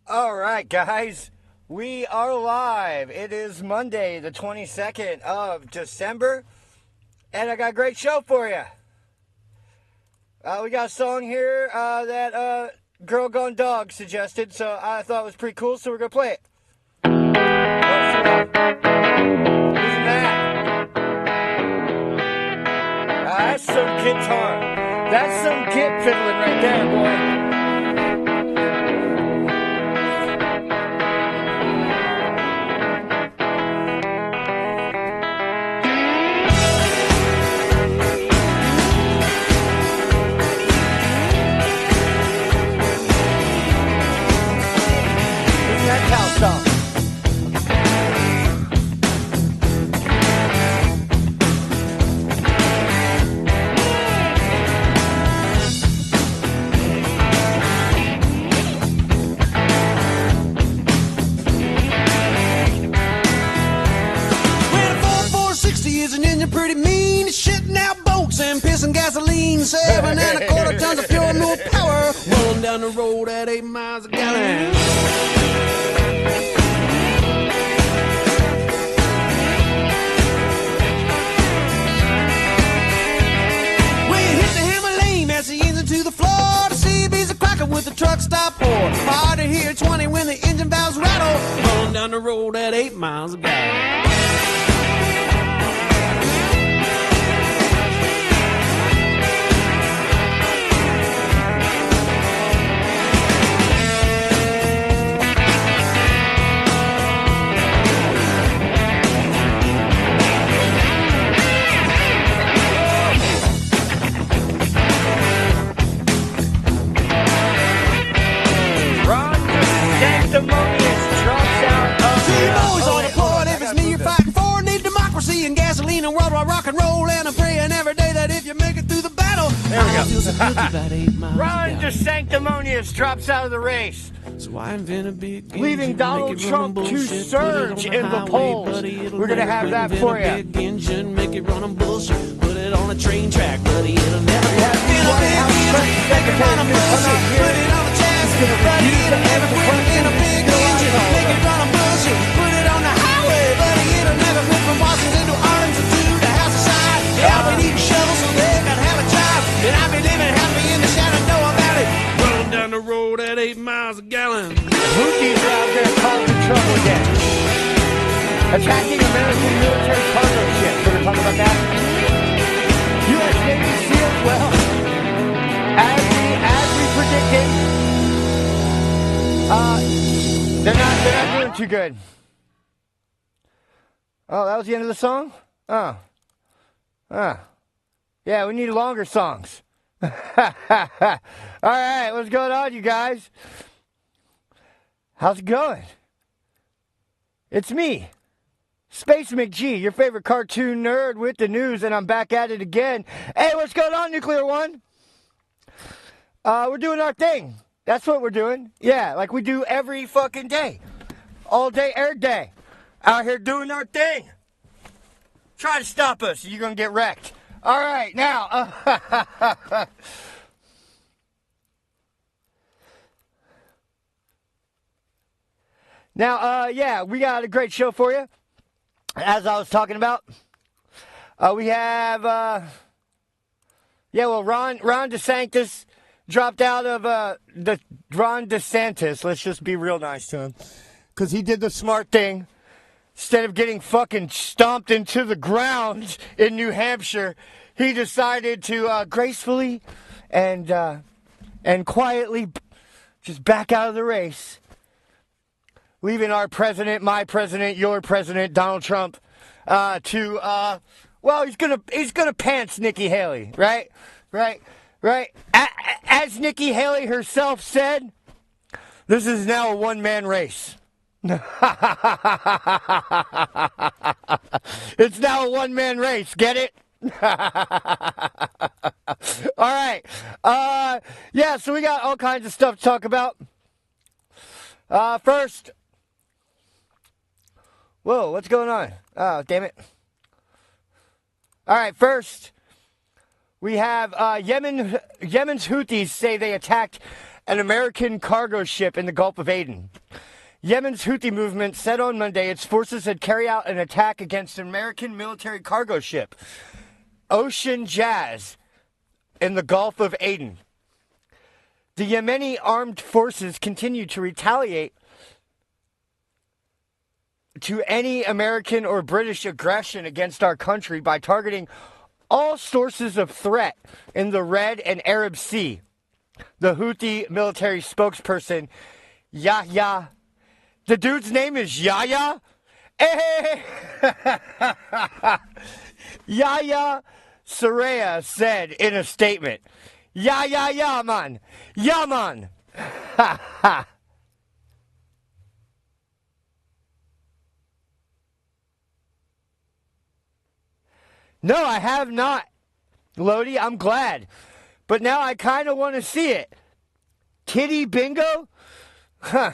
All right, guys, we are live. It is Monday, the 22nd of December, and I got a great show for you. We got a song here that Girl Gone Dog suggested, so I thought it was pretty cool, so we're going to play it. Listen to that. That's some guitar. That's some git fiddling right there, boy. Song. Is an engine pretty mean, shitting out bolts and pissing gasoline. 7.25 tons of pure no power, rolling down the road at 8 miles a gallon. We hit the hammer lane as the engine to the floor. The CB's a cracker with the truck stop for. Hard to hear 20 when the engine valves rattle, rolling down the road at 8 miles a gallon. And gasoline and worldwide rock and roll, and I'm praying every day that if you make it through the battle, there we go. Ron DeSanctimonious drops out of the race, so I invent a big leaving Donald Trump to surge in the polls. We're gonna have that for you. Engine, make it run on bullshit. Put it on a train track, buddy. It'll never be a big engine. Make it run on bullshit. Put it on a chassis, buddy. It'll never quit in a big engine. Make it run on bullshit. Put it on the highway, buddy. It'll never quit from Washington to Arlington to the house aside. Yeah, we need a shovel so they can have a job. And I'll be living happy in the Shenandoah Valley, rolling down the road at 8 miles a gallon. Houthis are out there causing trouble again, attacking American military cargo ships. We're going to talk about that. U.S. Navy SEALs, well, as we predicted, they're not doing too good. Oh, that was the end of the song? Yeah, we need longer songs. All right, what's going on, you guys? How's it going? It's me, Space McG, your favorite cartoon nerd with the news, and I'm back at it again. Hey, what's going on, Nuclear One? We're doing our thing. That's what we're doing. Yeah, like we do every fucking day. All day, every day. Out here doing our thing. Try to stop us, you're going to get wrecked. All right, now. Yeah, we got a great show for you. As I was talking about, we have, Ron DeSantis dropped out of Ron DeSantis. Let's just be real nice to him, because he did the smart thing. Instead of getting fucking stomped into the ground in New Hampshire, he decided to gracefully and quietly just back out of the race, leaving our president, my president, your president, Donald Trump, he's gonna pants Nikki Haley, right? As Nikki Haley herself said, this is now a one-man race. It's now a one-man race. Get it? All right. So we got all kinds of stuff to talk about. First, whoa, what's going on? Oh, damn it. All right, first, we have Yemen's Houthis say they attacked an American cargo ship in the Gulf of Aden. Yemen's Houthi movement said on Monday its forces had carried out an attack against an American military cargo ship, Ocean Jazz, in the Gulf of Aden. The Yemeni armed forces continue to retaliate to any American or British aggression against our country by targeting all sources of threat in the Red and Arab Sea. The Houthi military spokesperson, Yahya, the dude's name is Yahya? Hey! Yahya Saraya said in a statement, yeah, man. Yeah, man. Ha, ha. No, I have not, Lodi. I'm glad. But now I kind of want to see it. Titty bingo? Huh.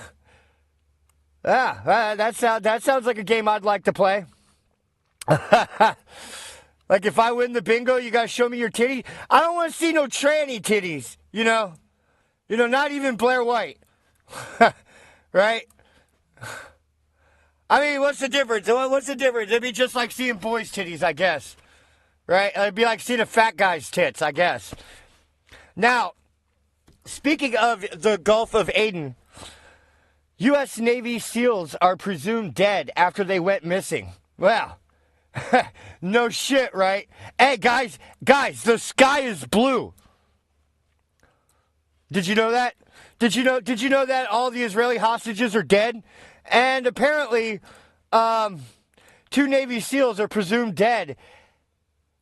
That sounds like a game I'd like to play. Like if I win the bingo, you guys show me your titty. I don't want to see no tranny titties, you know? Not even Blair White. Right? I mean, what's the difference? It'd be just like seeing boys' titties, I guess. Right? It'd be like seeing a fat guy's tits, I guess. Now, speaking of the Gulf of Aden, U.S. Navy SEALs are presumed dead after they went missing. Well, no shit, right? Hey, guys, the sky is blue. Did you know that? Did you know that all the Israeli hostages are dead? And apparently, 2 Navy SEALs are presumed dead.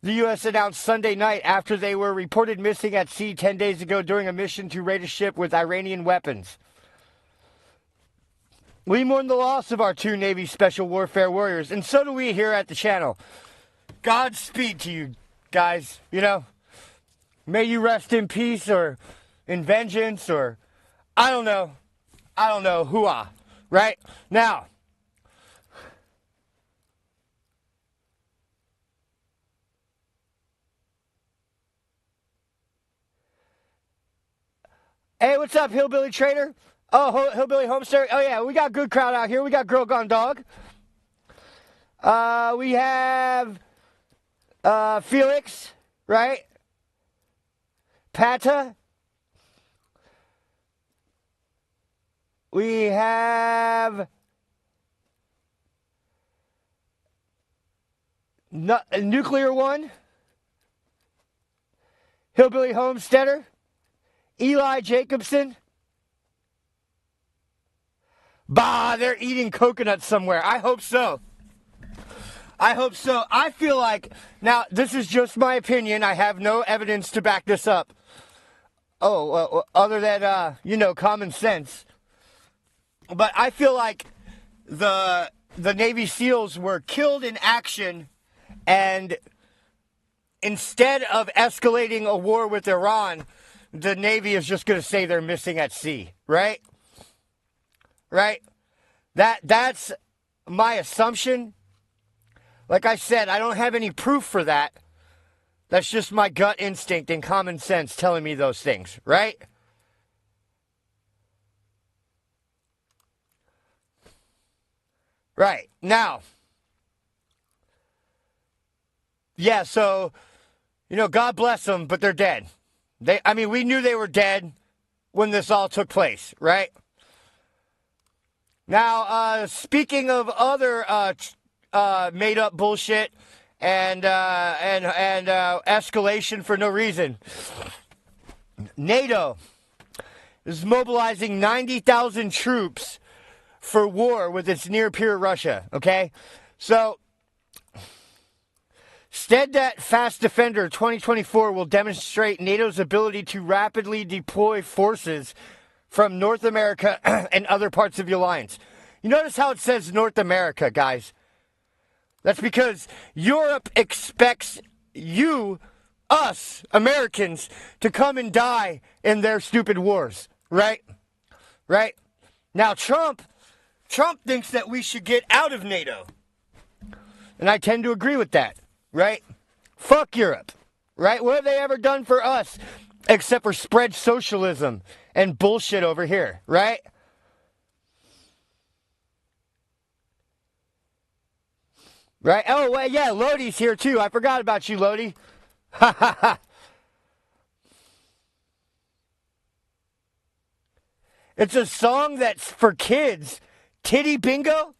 The U.S. announced Sunday night after they were reported missing at sea 10 days ago during a mission to raid a ship with Iranian weapons. We mourn the loss of our 2 Navy Special Warfare warriors, and so do we here at the channel. Godspeed to you guys, May you rest in peace or in vengeance or, I don't know, hooah, right? Now, hey, what's up, Hillbilly Trader? Oh, Hillbilly Homestead. Oh, yeah, we got a good crowd out here. We got Girl Gone Dog. We have Felix, right? Pata. We have Nuclear One. Hillbilly Homesteader. Eli Jacobson. Bah, they're eating coconuts somewhere. I hope so. I feel like, now, this is just my opinion. I have no evidence to back this up. Other than, common sense. But I feel like the Navy SEALs were killed in action, and instead of escalating a war with Iran, the Navy is just going to say they're missing at sea, right? Right? That's my assumption. Like I said, I don't have any proof for that. That's just my gut instinct and common sense telling me those things, right? Right. Now, yeah, so, God bless them, but they're dead. We knew they were dead when this all took place, right? Now, speaking of other made-up bullshit and escalation for no reason, NATO is mobilizing 90,000 troops for war with its near-peer Russia, okay? So, STEDDAT Fast Defender 2024 will demonstrate NATO's ability to rapidly deploy forces from North America and other parts of the alliance. You notice how it says North America, guys? That's because Europe expects us, Americans, to come and die in their stupid wars, right? Right? Now, Trump thinks that we should get out of NATO. And I tend to agree with that, right? Fuck Europe, right? What have they ever done for us? except for spread socialism and bullshit over here, right? Right? Oh, well, yeah, Lodi's here too. I forgot about you, Lodi. Ha ha ha. It's a song that's for kids. Titty bingo?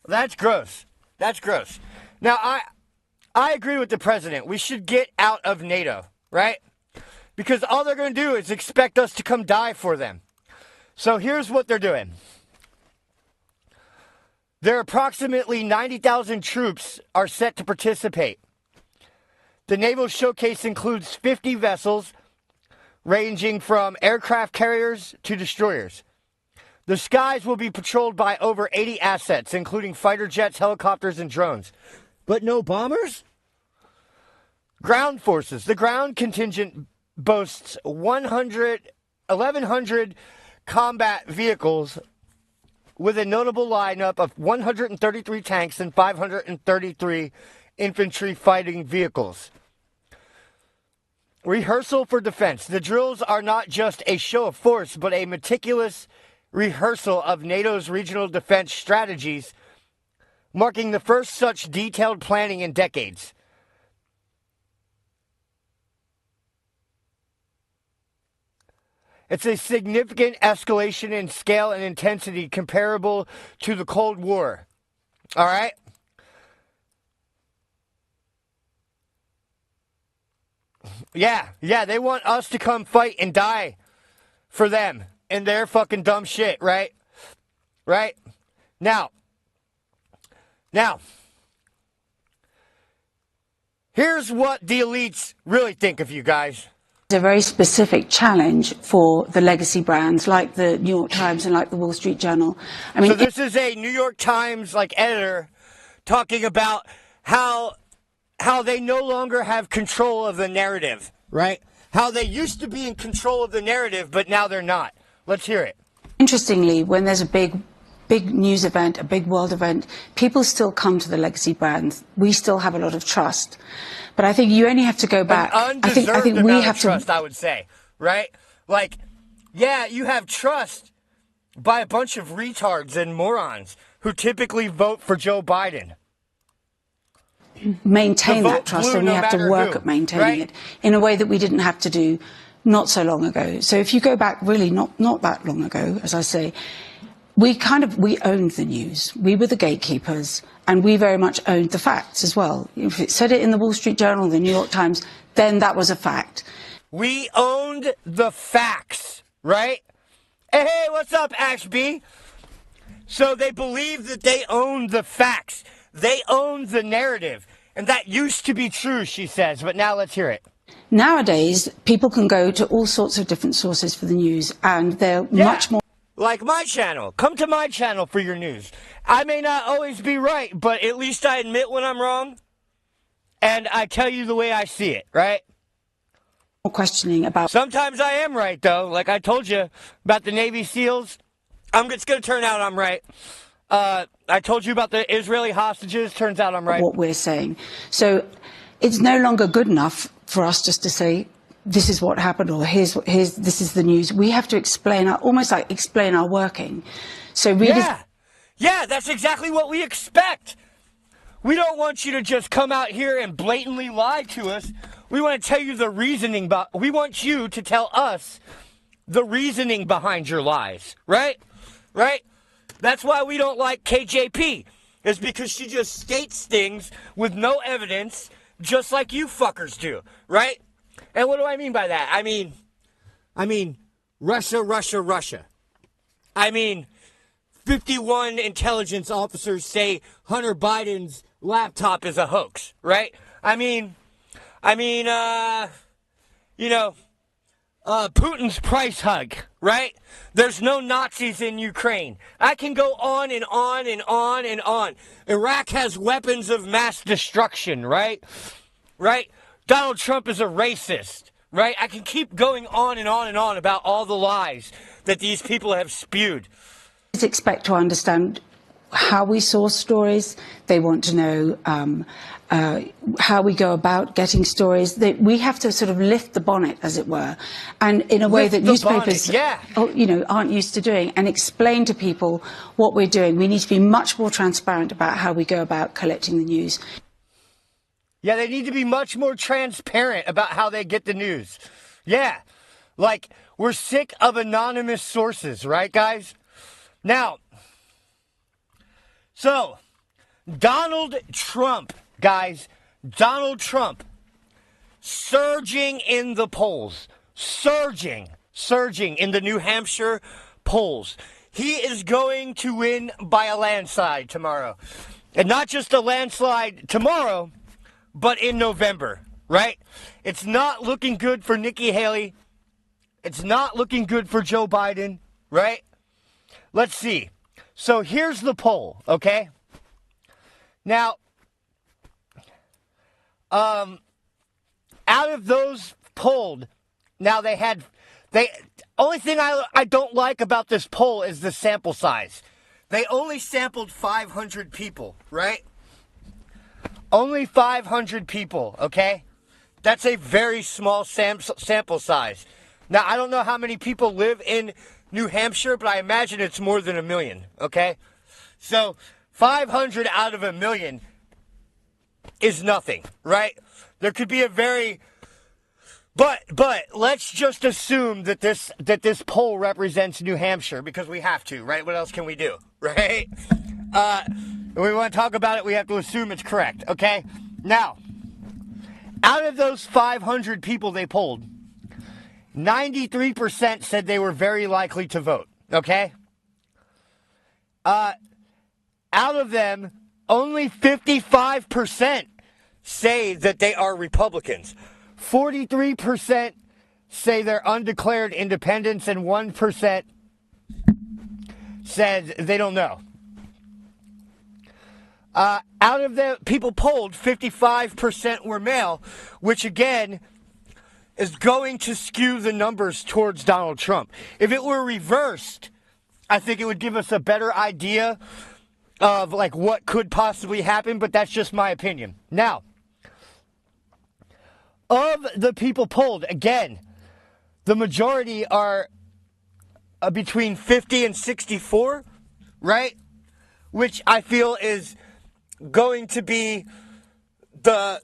That's gross. That's gross. Now, I agree with the president. We should get out of NATO, right? Because all they're going to do is expect us to come die for them. So here's what they're doing. There are approximately 90,000 troops are set to participate. The naval showcase includes 50 vessels, ranging from aircraft carriers to destroyers. The skies will be patrolled by over 80 assets, including fighter jets, helicopters, and drones. But no bombers? Ground forces. The ground contingent boasts 1,100 combat vehicles with a notable lineup of 133 tanks and 533 infantry fighting vehicles. Rehearsal for defense. The drills are not just a show of force, but a meticulous rehearsal of NATO's regional defense strategies, marking the first such detailed planning in decades. It's a significant escalation in scale and intensity comparable to the Cold War. All right? Yeah, they want us to come fight and die for them and their fucking dumb shit, right? Right? Now, here's what the elites really think of you guys. It's a very specific challenge for the legacy brands like the New York Times and like the Wall Street Journal. I mean, so this is a New York Times editor talking about how they no longer have control of the narrative, right? How they used to be in control of the narrative, but now they're not. Let's hear it. Interestingly, when there's a big news event, a big world event, people still come to the legacy brands. We still have a lot of trust. But I think you only have to go back. An undeserved I think we amount have of trust, I would say, right? Yeah, you have trust by a bunch of retards and morons who typically vote for Joe Biden. Maintain that trust, and we have to work at maintaining it in a way that we didn't have to do not so long ago. So if you go back really not that long ago, as I say, we owned the news. We were the gatekeepers, and we very much owned the facts as well. If it said it in the Wall Street Journal, the New York Times, then that was a fact. We owned the facts, right? Hey, what's up, Ashby? So they believe that they owned the facts. They owned the narrative. And that used to be true, she says, but now let's hear it. Nowadays, people can go to all sorts of different sources for the news, and they're much more... Like my channel. Come to my channel for your news. I may not always be right, but at least I admit when I'm wrong, and I tell you the way I see it, right? Questioning about... Sometimes I am right, though. Like I told you about the Navy SEALs. It's going to turn out I'm right. I told you about the Israeli hostages. Turns out I'm right. What we're saying. So it's no longer good enough for us just to say, this is what happened, or this is the news. We have to explain explain our working. So readers... Yeah, that's exactly what we expect. We don't want you to just come out here and blatantly lie to us. We want to tell you the reasoning, but we want you to tell us the reasoning behind your lies, right? Right? That's why we don't like KJP, is because she just states things with no evidence, just like you fuckers do, right? And what do I mean by that? I mean, Russia. I mean, 51 intelligence officers say Hunter Biden's laptop is a hoax, right? Putin's price hike, right? There's no Nazis in Ukraine. I can go on and on and on and on. Iraq has weapons of mass destruction, right? Right? Donald Trump is a racist, right? I can keep going on and on and on about all the lies that these people have spewed. Expect to understand how we source stories. They want to know how we go about getting stories. We have to sort of lift the bonnet, as it were, and in a way that newspapers aren't used to doing, and explain to people what we're doing. We need to be much more transparent about how we go about collecting the news. Yeah, they need to be much more transparent about how they get the news. Yeah, like, we're sick of anonymous sources, right, guys? Now, so, Donald Trump, guys, Donald Trump, surging in the polls, surging in the New Hampshire polls. He is going to win by a landslide tomorrow. And not just a landslide tomorrow, but in November, right? It's not looking good for Nikki Haley. It's not looking good for Joe Biden, right? Let's see. So here's the poll, okay? Now, out of those polled, now only thing I don't like about this poll is the sample size. They only sampled 500 people, right? Only 500 people, okay? That's a very small sample size. Now, I don't know how many people live in New Hampshire, but I imagine it's more than 1 million, okay? So, 500 out of 1 million is nothing, right? There could be a very... But let's just assume that this poll represents New Hampshire, because we have to, right? What else can we do, right? If we want to talk about it, we have to assume it's correct, okay? Now, out of those 500 people they polled, 93% said they were very likely to vote, okay? Out of them, only 55% say that they are Republicans. 43% say they're undeclared independents, and 1% said they don't know. Out of the people polled, 55% were male, which again is going to skew the numbers towards Donald Trump. If it were reversed, I think it would give us a better idea of like what could possibly happen, but that's just my opinion. Now, of the people polled, again, the majority are between 50 and 64, right? Which I feel is going to be the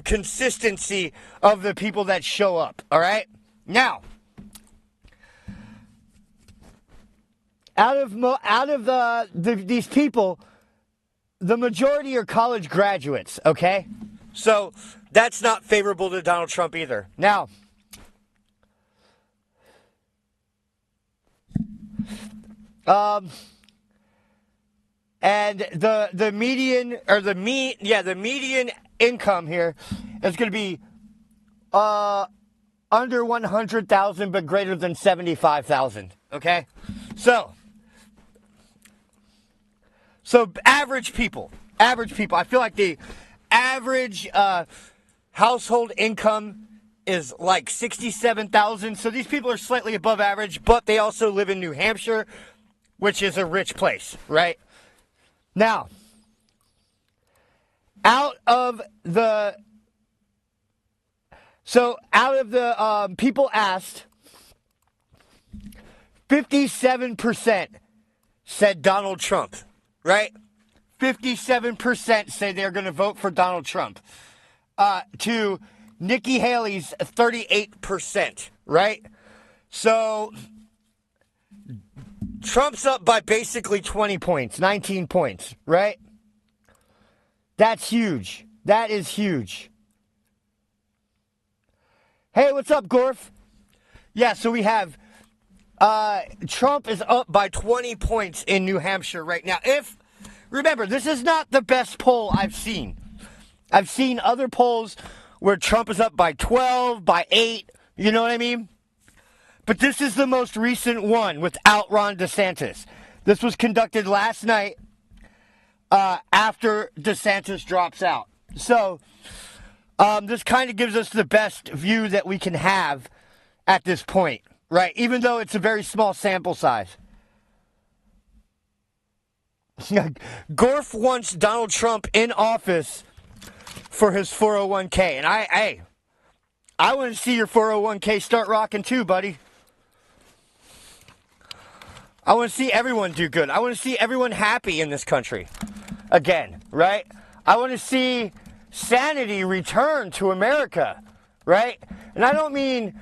consistency of the people that show up, all right? Now, out of these people, the majority are college graduates, okay? So that's not favorable to Donald Trump either. Now, and the median the median income here is going to be under 100,000 but greater than 75,000, okay? So average people. I feel like the average household income is like 67,000. So these people are slightly above average, but they also live in New Hampshire, which is a rich place, right? Now, out of the people asked, 57% said Donald Trump, right? 57% say they're going to vote for Donald Trump. To Nikki Haley's 38%, right? So Trump's up by basically 20 points, 19 points, right? That's huge. That is huge. Hey, what's up, Gorf? Yeah, so we have Trump is up by 20 points in New Hampshire right now. Remember, this is not the best poll I've seen. I've seen other polls where Trump is up by 12, by 8, you know what I mean? But this is the most recent one without Ron DeSantis. This was conducted last night after DeSantis drops out. So this kind of gives us the best view that we can have at this point, right? Even though it's a very small sample size. Gorf wants Donald Trump in office for his 401k. And I want to see your 401k start rocking too, buddy. I want to see everyone do good. I want to see everyone happy in this country again, right? I want to see sanity return to America, right? And I don't mean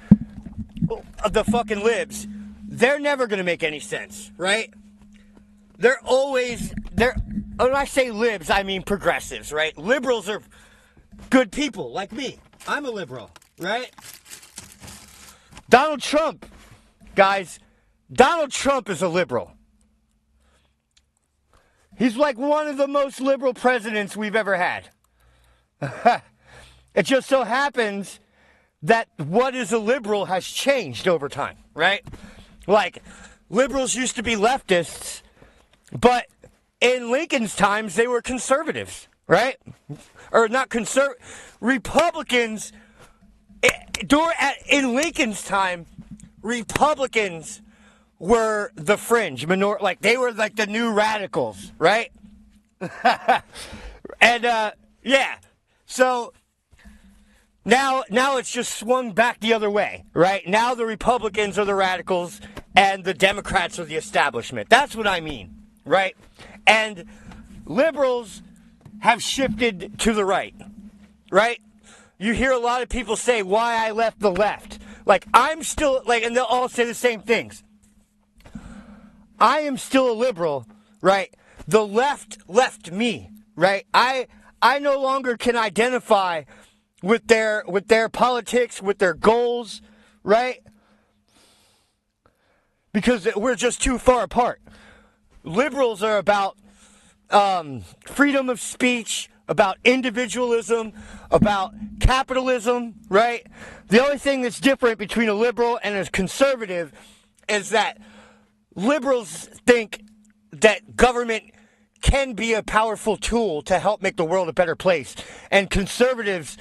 the fucking libs. They're never going to make any sense, right? They're when I say libs, I mean progressives, right? Liberals are good people like me. I'm a liberal, right? Donald Trump, guys, Donald Trump is a liberal. He's like one of the most liberal presidents we've ever had. It just so happens that what is a liberal has changed over time, right? Like, liberals used to be leftists, but in Lincoln's times, they were conservatives, right? Or not Republicans, in Lincoln's time, Republicans were the fringe, like they were like the new radicals, right? And, yeah, so now it's just swung back the other way, right? Now the Republicans are the radicals and the Democrats are the establishment. That's what I mean, right? And liberals have shifted to the right, right? You hear a lot of people say why I left the left. Like, I'm still, like, and they'll all say the same things. I am still a liberal, right? The left left me, right? I no longer can identify with their politics, with their goals, right? Because we're just too far apart. Liberals are about freedom of speech, about individualism, about capitalism, right? The only thing that's different between a liberal and a conservative is that liberals think that government can be a powerful tool to help make the world a better place, and conservatives,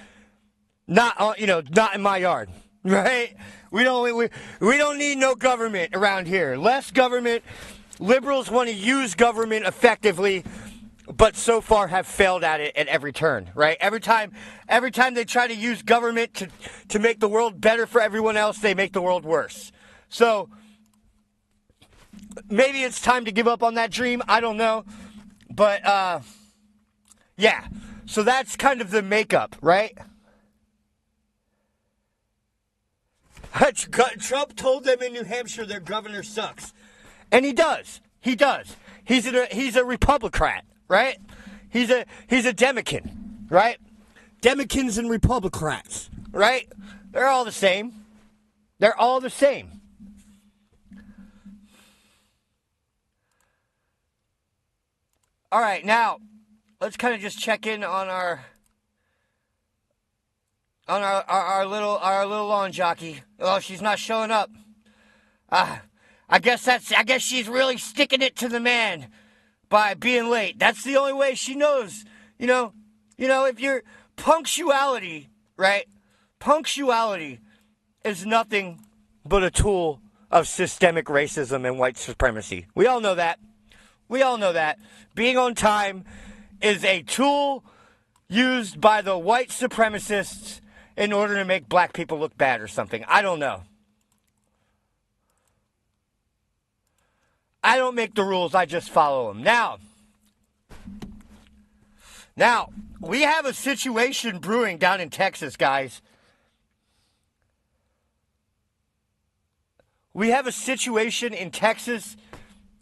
not in my yard, right? We don't need no government around here. Less government. Liberals want to use government effectively, but so far have failed at it at every turn, right? Every time they try to use government to make the world better for everyone else, they make the world worse. So maybe it's time to give up on that dream. I don't know. But, yeah. So that's kind of the makeup, right? Trump told them in New Hampshire their governor sucks. And he does. He does. He's a Republican, right? He's a Demican, right? Demicans and Republicans, right? They're all the same. They're all the same. All right, now let's kind of just check in on our little lawn jockey. Oh, she's not showing up. I guess she's really sticking it to the man by being late. That's the only way she knows. You know, if you're punctuality, right? Punctuality is nothing but a tool of systemic racism and white supremacy. We all know that. Being on time is a tool used by the white supremacists in order to make black people look bad or something. I don't know. I don't make the rules, I just follow them. Now, we have a situation brewing down in Texas, guys. We have a situation in Texas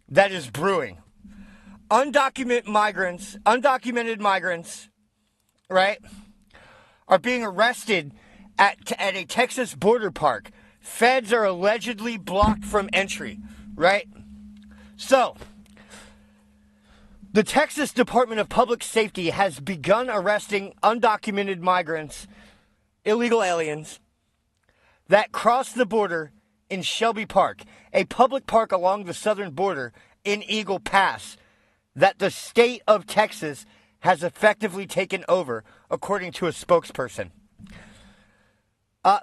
that is brewing. Undocumented migrants, right, are being arrested at a Texas border park. Feds are allegedly blocked from entry, right? So, the Texas Department of Public Safety has begun arresting undocumented migrants, illegal aliens, that cross the border in Shelby Park, a public park along the southern border in Eagle Pass, that the state of Texas has effectively taken over, according to a spokesperson.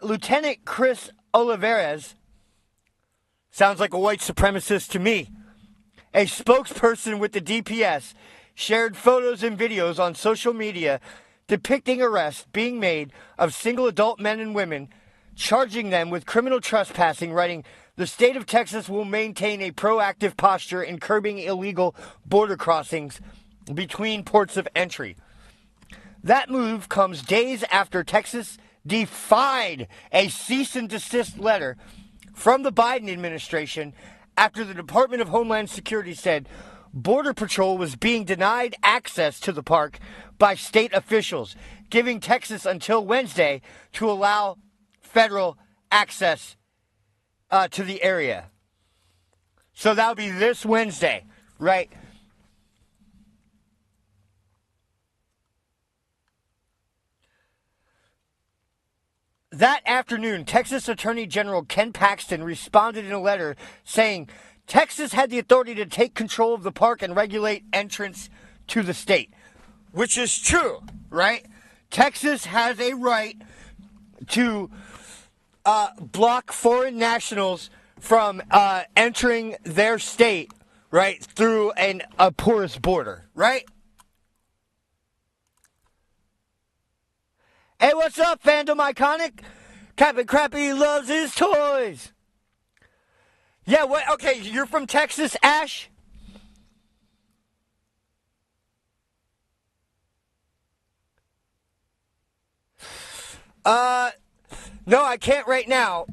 Lieutenant Chris Olivares, sounds like a white supremacist to me, A spokesperson with the DPS shared photos and videos on social media depicting arrests being made of single adult men and women, charging them with criminal trespassing, writing, "The state of Texas will maintain a proactive posture in curbing illegal border crossings between ports of entry." That move comes days after Texas defied a cease and desist letter from the Biden administration after the Department of Homeland Security said Border Patrol was being denied access to the park by state officials, giving Texas until Wednesday to allow federal access to the area. So that'll be this Wednesday, right? That afternoon, Texas Attorney General Ken Paxton responded in a letter saying Texas had the authority to take control of the park and regulate entrance to the state, which is true, right? Texas has a right to block foreign nationals from entering their state, right, through a porous border, right? Hey, what's up, fandom iconic? Captain Crappy loves his toys. Yeah, what? Okay, you're from Texas, Ash? No, I can't right now.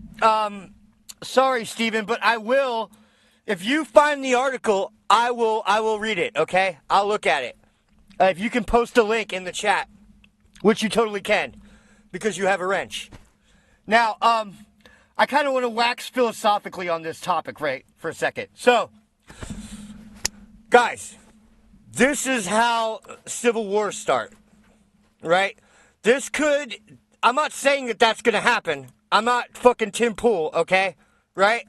Sorry, Steven, but I will. If you find the article, I will read it, okay? I'll look at it. If you can post a link in the chat. Which you totally can, because you have a wrench. Now, I kind of want to wax philosophically on this topic, right, for a second. So, guys, this is how civil wars start, right? This could, I'm not saying that that's going to happen. I'm not fucking Tim Pool, okay? Right?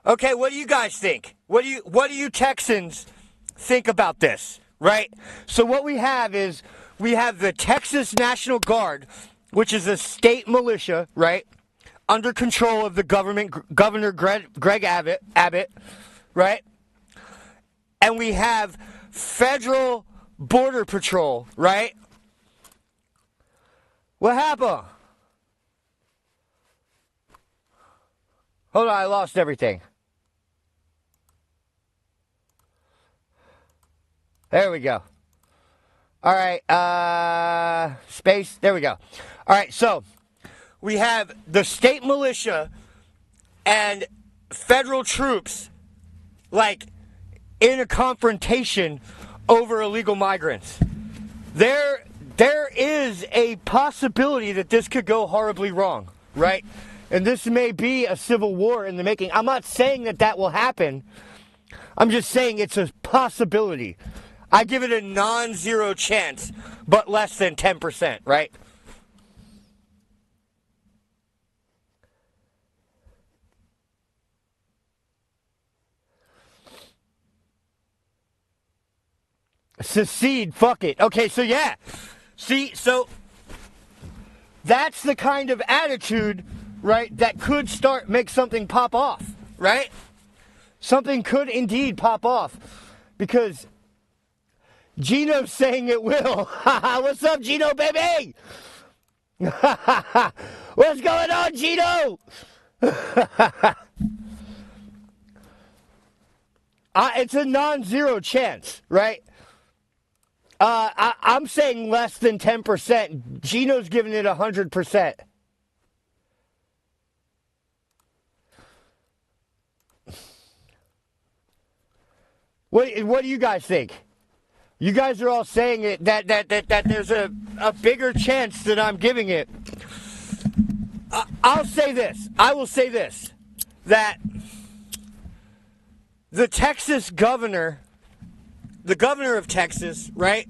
Okay, what do you guys think? What do you Texans think about this? Right? So what we have is, we have the Texas National Guard, which is a state militia, right? Under control of the Governor Greg Abbott, right? And we have Federal Border Patrol, right? What happened? Hold on, I lost everything. There we go. All right, SpaysE, there we go. All right, so we have the state militia and federal troops, like, in a confrontation over illegal migrants. There is a possibility that this could go horribly wrong, right? And this may be a civil war in the making. I'm not saying that that will happen. I'm just saying it's a possibility. I give it a non-zero chance, but less than 10%, right? Secede, fuck it. Okay, so yeah. See, so that's the kind of attitude, right, that could make something pop off, right? Something could indeed pop off, because Gino's saying it will. What's up, Gino, baby? What's going on, Gino? It's a non-zero chance, right? I'm saying less than 10%. Gino's giving it 100%. What do you guys think? You guys are all saying it that there's a bigger chance than I'm giving it. I'll say this. I will say this. That the Texas governor, the governor of Texas, right,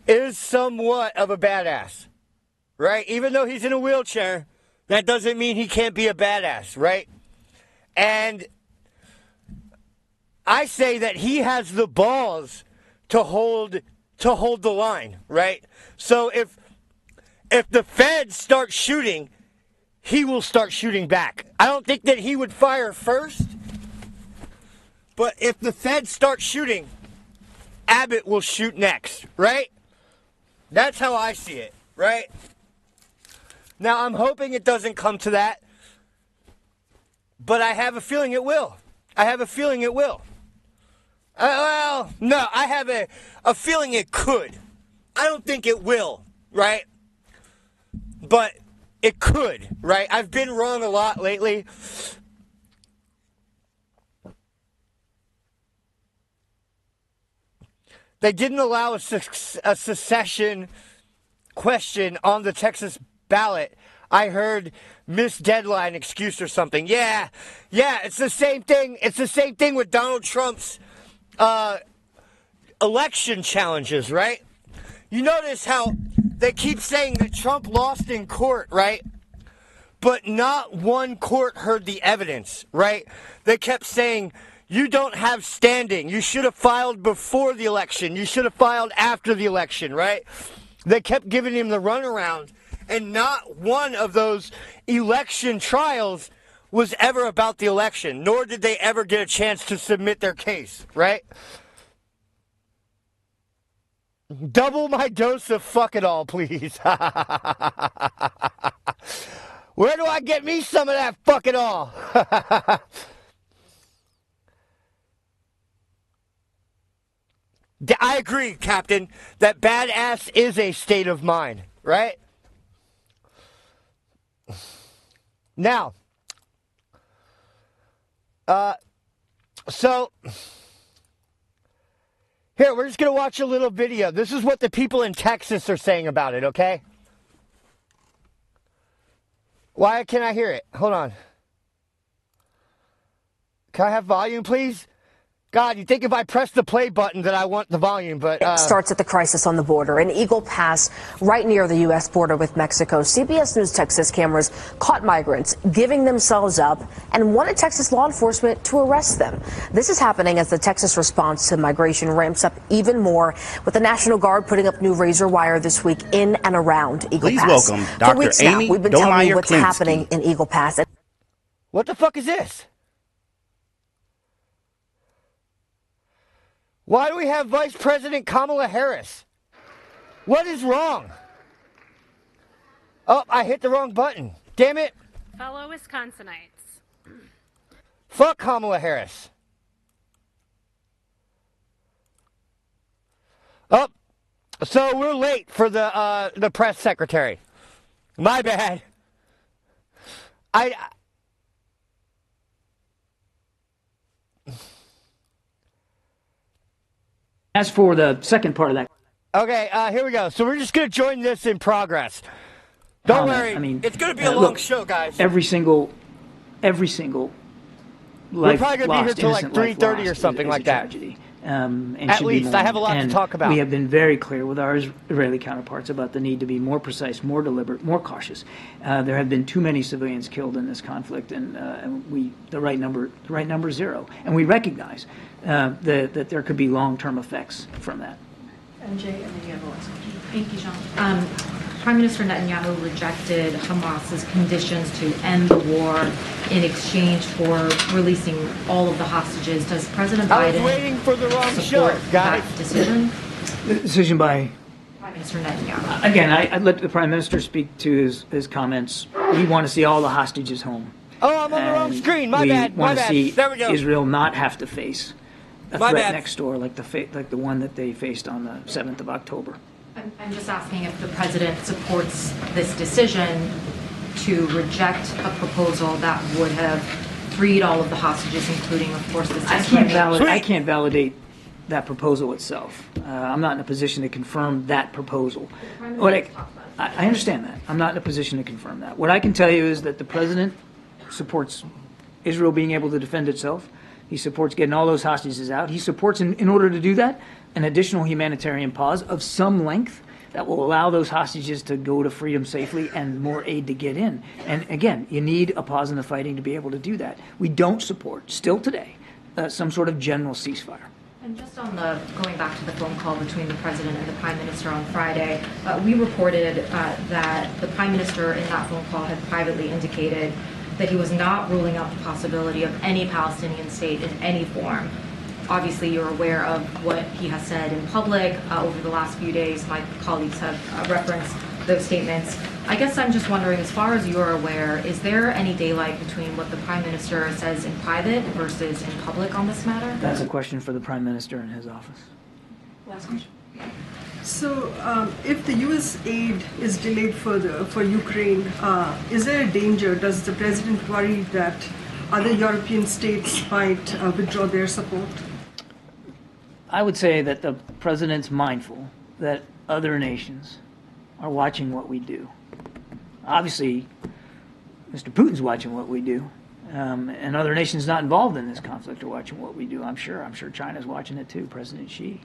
is somewhat of a badass, right? Even though he's in a wheelchair, that doesn't mean he can't be a badass, right? And I say that he has the balls to hold the line, right? So if the feds start shooting, he will start shooting back. I don't think that he would fire first, but if the feds start shooting, Abbott will shoot next, right? That's how I see it, right? Now, I'm hoping it doesn't come to that, but I have a feeling it will. I have a feeling it will. Well, no, I have a feeling it could. I don't think it will, right? But it could, right? I've been wrong a lot lately. They didn't allow a secession question on the Texas ballot. I heard missed deadline excuse or something. Yeah, it's the same thing. It's the same thing with Donald Trump's election challenges, right? You notice how they keep saying that Trump lost in court, right? But not one court heard the evidence, right? They kept saying, you don't have standing. You should have filed before the election. You should have filed after the election, right? They kept giving him the runaround. And not one of those election trials was ever about the election, nor did they ever get a chance to submit their case, right? Double my dose of fuck it all, please. Where do I get me some of that fuck it all? I agree, Captain, that badass is a state of mind, right? Now, so, here, we're just going to watch a little video. This is what the people in Texas are saying about it, okay? Why can't I hear it? Hold on. Can I have volume, please? God, you'd think if I press the play button that I want the volume, but... It starts at the crisis on the border. In Eagle Pass, right near the U.S. border with Mexico, CBS News Texas cameras caught migrants giving themselves up and wanted Texas law enforcement to arrest them. This is happening as the Texas response to migration ramps up even more, with the National Guard putting up new razor wire this week in and around Eagle Please Pass. welcome For Dr. weeks Amy now, we've been telling you what's Domeyer-Klinsky. happening in Eagle Pass. What the fuck is this? Why do we have Vice President Kamala Harris? What is wrong? Oh, I hit the wrong button. Damn it. Fellow Wisconsinites. Fuck Kamala Harris. Oh, so we're late for the press secretary. My bad. As for the second part of that. Okay, here we go. So we're just going to join this in progress. Don't worry. I mean, it's going to be a long show, guys. Every single life, we're probably going to be here till like innocent life 3:30 or lost something is like a that. tragedy. And At should be least I have a lot mourned. to talk about. We have been very clear with our Israeli counterparts about the need to be more precise, more deliberate, more cautious. There have been too many civilians killed in this conflict, and the right number is 0. And we recognize that there could be long-term effects from that. MJ, and then you have the last question. Thank you, Jean. Prime Minister Netanyahu rejected Hamas's conditions to end the war in exchange for releasing all of the hostages. Does President I was Biden waiting for the wrong support show, guys. that decision? The decision by Prime Minister Netanyahu. Again, I'd let the Prime Minister speak to his comments. We want to see all the hostages home. Oh, I'm on the wrong screen. My bad. We want to see There we go. Israel not have to face a My threat bad. next door like the one that they faced on the 7th of October. I'm just asking if the President supports this decision to reject a proposal that would have freed all of the hostages, including, of course, the I 6 can't validate that proposal itself. I'm not in a position to confirm that proposal. I understand that. I'm not in a position to confirm that. What I can tell you is that the President supports Israel being able to defend itself. He supports getting all those hostages out. He supports, in order to do that, an additional humanitarian pause of some length that will allow those hostages to go to freedom safely and more aid to get in. And again, you need a pause in the fighting to be able to do that. We don't support, still today, some sort of general ceasefire. And just on the, going back to the phone call between the President and the Prime Minister on Friday, we reported that the Prime Minister in that phone call had privately indicated that he was not ruling out the possibility of any Palestinian state in any form. Obviously, you're aware of what he has said in public over the last few days. My colleagues have referenced those statements. I guess I'm just wondering, as far as you're aware, is there any daylight between what the Prime Minister says in private versus in public on this matter? That's a question for the Prime Minister in his office. Last question. So, if the U.S. aid is delayed further for Ukraine, is there a danger? Does the President worry that other European states might withdraw their support? I would say that the President's mindful that other nations are watching what we do. Obviously, Mr. Putin's watching what we do, and other nations not involved in this conflict are watching what we do. I'm sure China's watching it too, President Xi.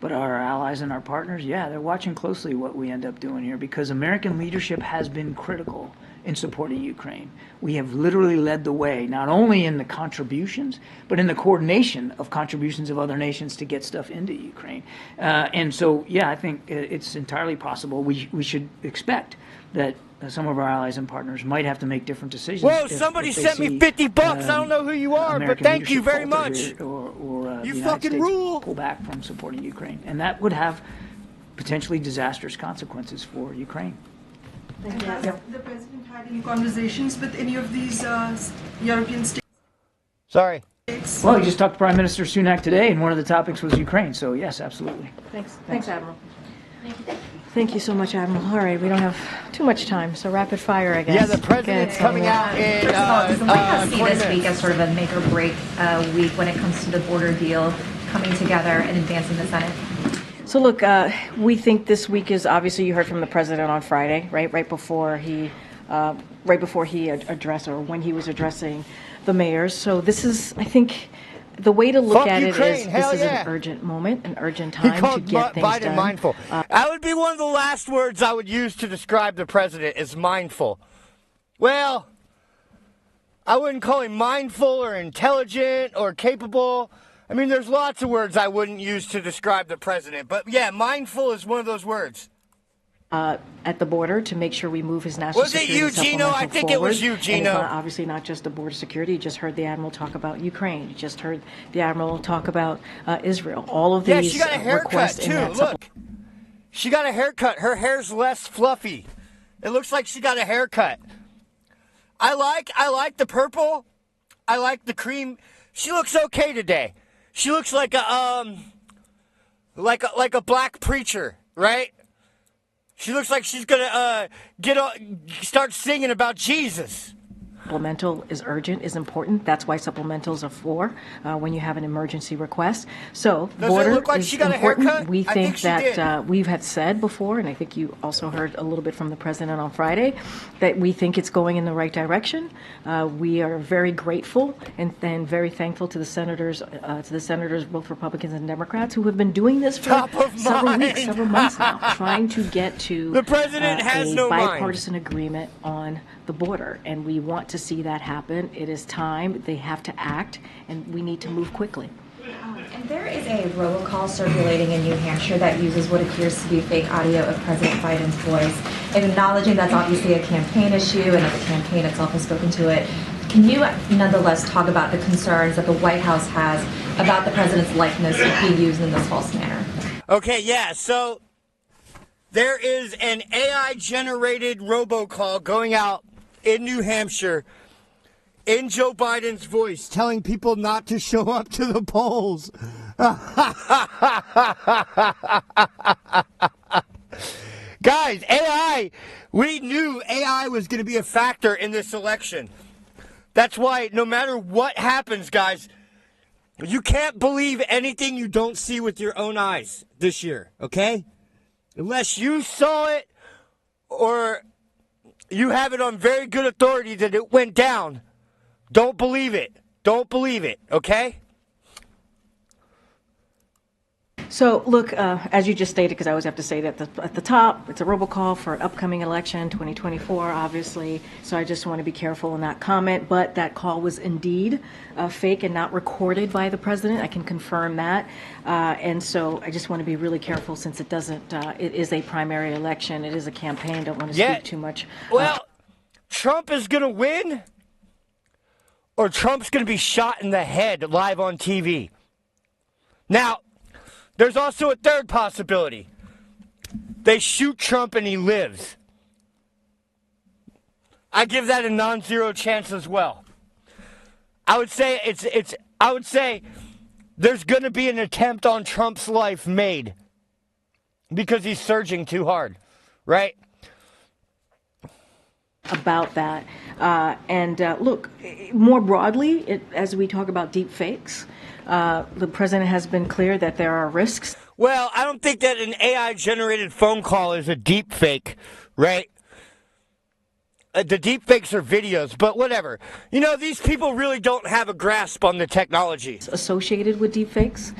But our allies and our partners, yeah, they're watching closely what we end up doing here, because American leadership has been critical in supporting Ukraine. We have literally led the way, not only in the contributions, but in the coordination of contributions of other nations to get stuff into Ukraine. And so, yeah, I think it's entirely possible. We should expect that some of our allies and partners might have to make different decisions. Whoa, somebody sent me $50. I don't know who you are, American but thank you very leadership much. Or You the United fucking States rule. pull back from supporting Ukraine. And that would have potentially disastrous consequences for Ukraine. Has the President had any conversations with any of these European states? Sorry. Well, he just talked to Prime Minister Sunak today, and one of the topics was Ukraine. So, yes, absolutely. Thanks, Admiral. Thank you so much, Admiral. All right, we don't have too much time, so rapid fire, I guess. Yeah, the President's coming out in First of all, does the White House see 20 this week minutes. as sort of a make or break week when it comes to the border deal coming together and advancing the Senate? So look, we think this week is, obviously you heard from the President on Friday, right before he addressed, or when he was addressing the mayors. So this is, I think, the way to look Fuck at Ukraine, it is hell this is yeah. an urgent moment, an urgent He time to called get things Biden done. mindful. That would be one of the last words I would use to describe the President, is mindful. Well, I wouldn't call him mindful or intelligent or capable. I mean, there's lots of words I wouldn't use to describe the President. But yeah, mindful is one of those words. At the border to make sure we move his national Was it security you, Gino? supplemental I think forward. it was you, And Gino. it's obviously not just the border security. You just heard the Admiral talk about Ukraine. You just heard the Admiral talk about Israel. All of Yeah, these she got a haircut requests in too. that Look, she got a haircut. Her hair's less fluffy. It looks like she got a haircut. I like the purple. I like the cream. She looks okay today. She looks like a like a black preacher, right? She looks like she's gonna start singing about Jesus. Supplemental is urgent, is important. That's why supplementals are for when you have an emergency request. So Does border it look like is she got a important. haircut? We I think think she did. that we have said before, and I think you also heard a little bit from the President on Friday, that we think it's going in the right direction. We are very grateful and very thankful to the senators, both Republicans and Democrats, who have been doing this for Top of several mind. weeks, several months now, trying to get to The President has a no mind. bipartisan agreement on the border, and we want to see that happen. It is time. They have to act, and we need to move quickly. And there is a robocall circulating in New Hampshire that uses what appears to be fake audio of President Biden's voice. And acknowledging that's obviously a campaign issue and that the campaign itself has spoken to it, can you nonetheless talk about the concerns that the White House has about the president's likeness being used in this false manner? Okay, yeah, so there is an AI-generated robocall going out in New Hampshire in Joe Biden's voice, telling people not to show up to the polls. Guys, AI, we knew AI was going to be a factor in this election. That's why no matter what happens, guys, you can't believe anything you don't see with your own eyes this year, okay? Unless you saw it or you have it on very good authority that it went down. Don't believe it. Don't believe it, okay? So, look, as you just stated, because I always have to say that at the top, it's a robocall for an upcoming election, 2024, obviously. So I just want to be careful in that comment. But that call was indeed fake and not recorded by the president. I can confirm that. And so I just want to be really careful since it doesn't, it is a primary election. It is a campaign. Don't want to speak too much. Well, Trump is going to win, or Trump's going to be shot in the head live on TV. Now, there's also a third possibility. They shoot Trump and he lives. I give that a non-zero chance as well. I would say I would say there's going to be an attempt on Trump's life made because he's surging too hard, right? About that. Look, more broadly, as we talk about deep fakes, the president has been clear that there are risks. Well, I don't think that an AI-generated phone call is a deep fake, right? The deep fakes are videos, but whatever. You know, these people really don't have a grasp on the technology. Associated with deep fakes,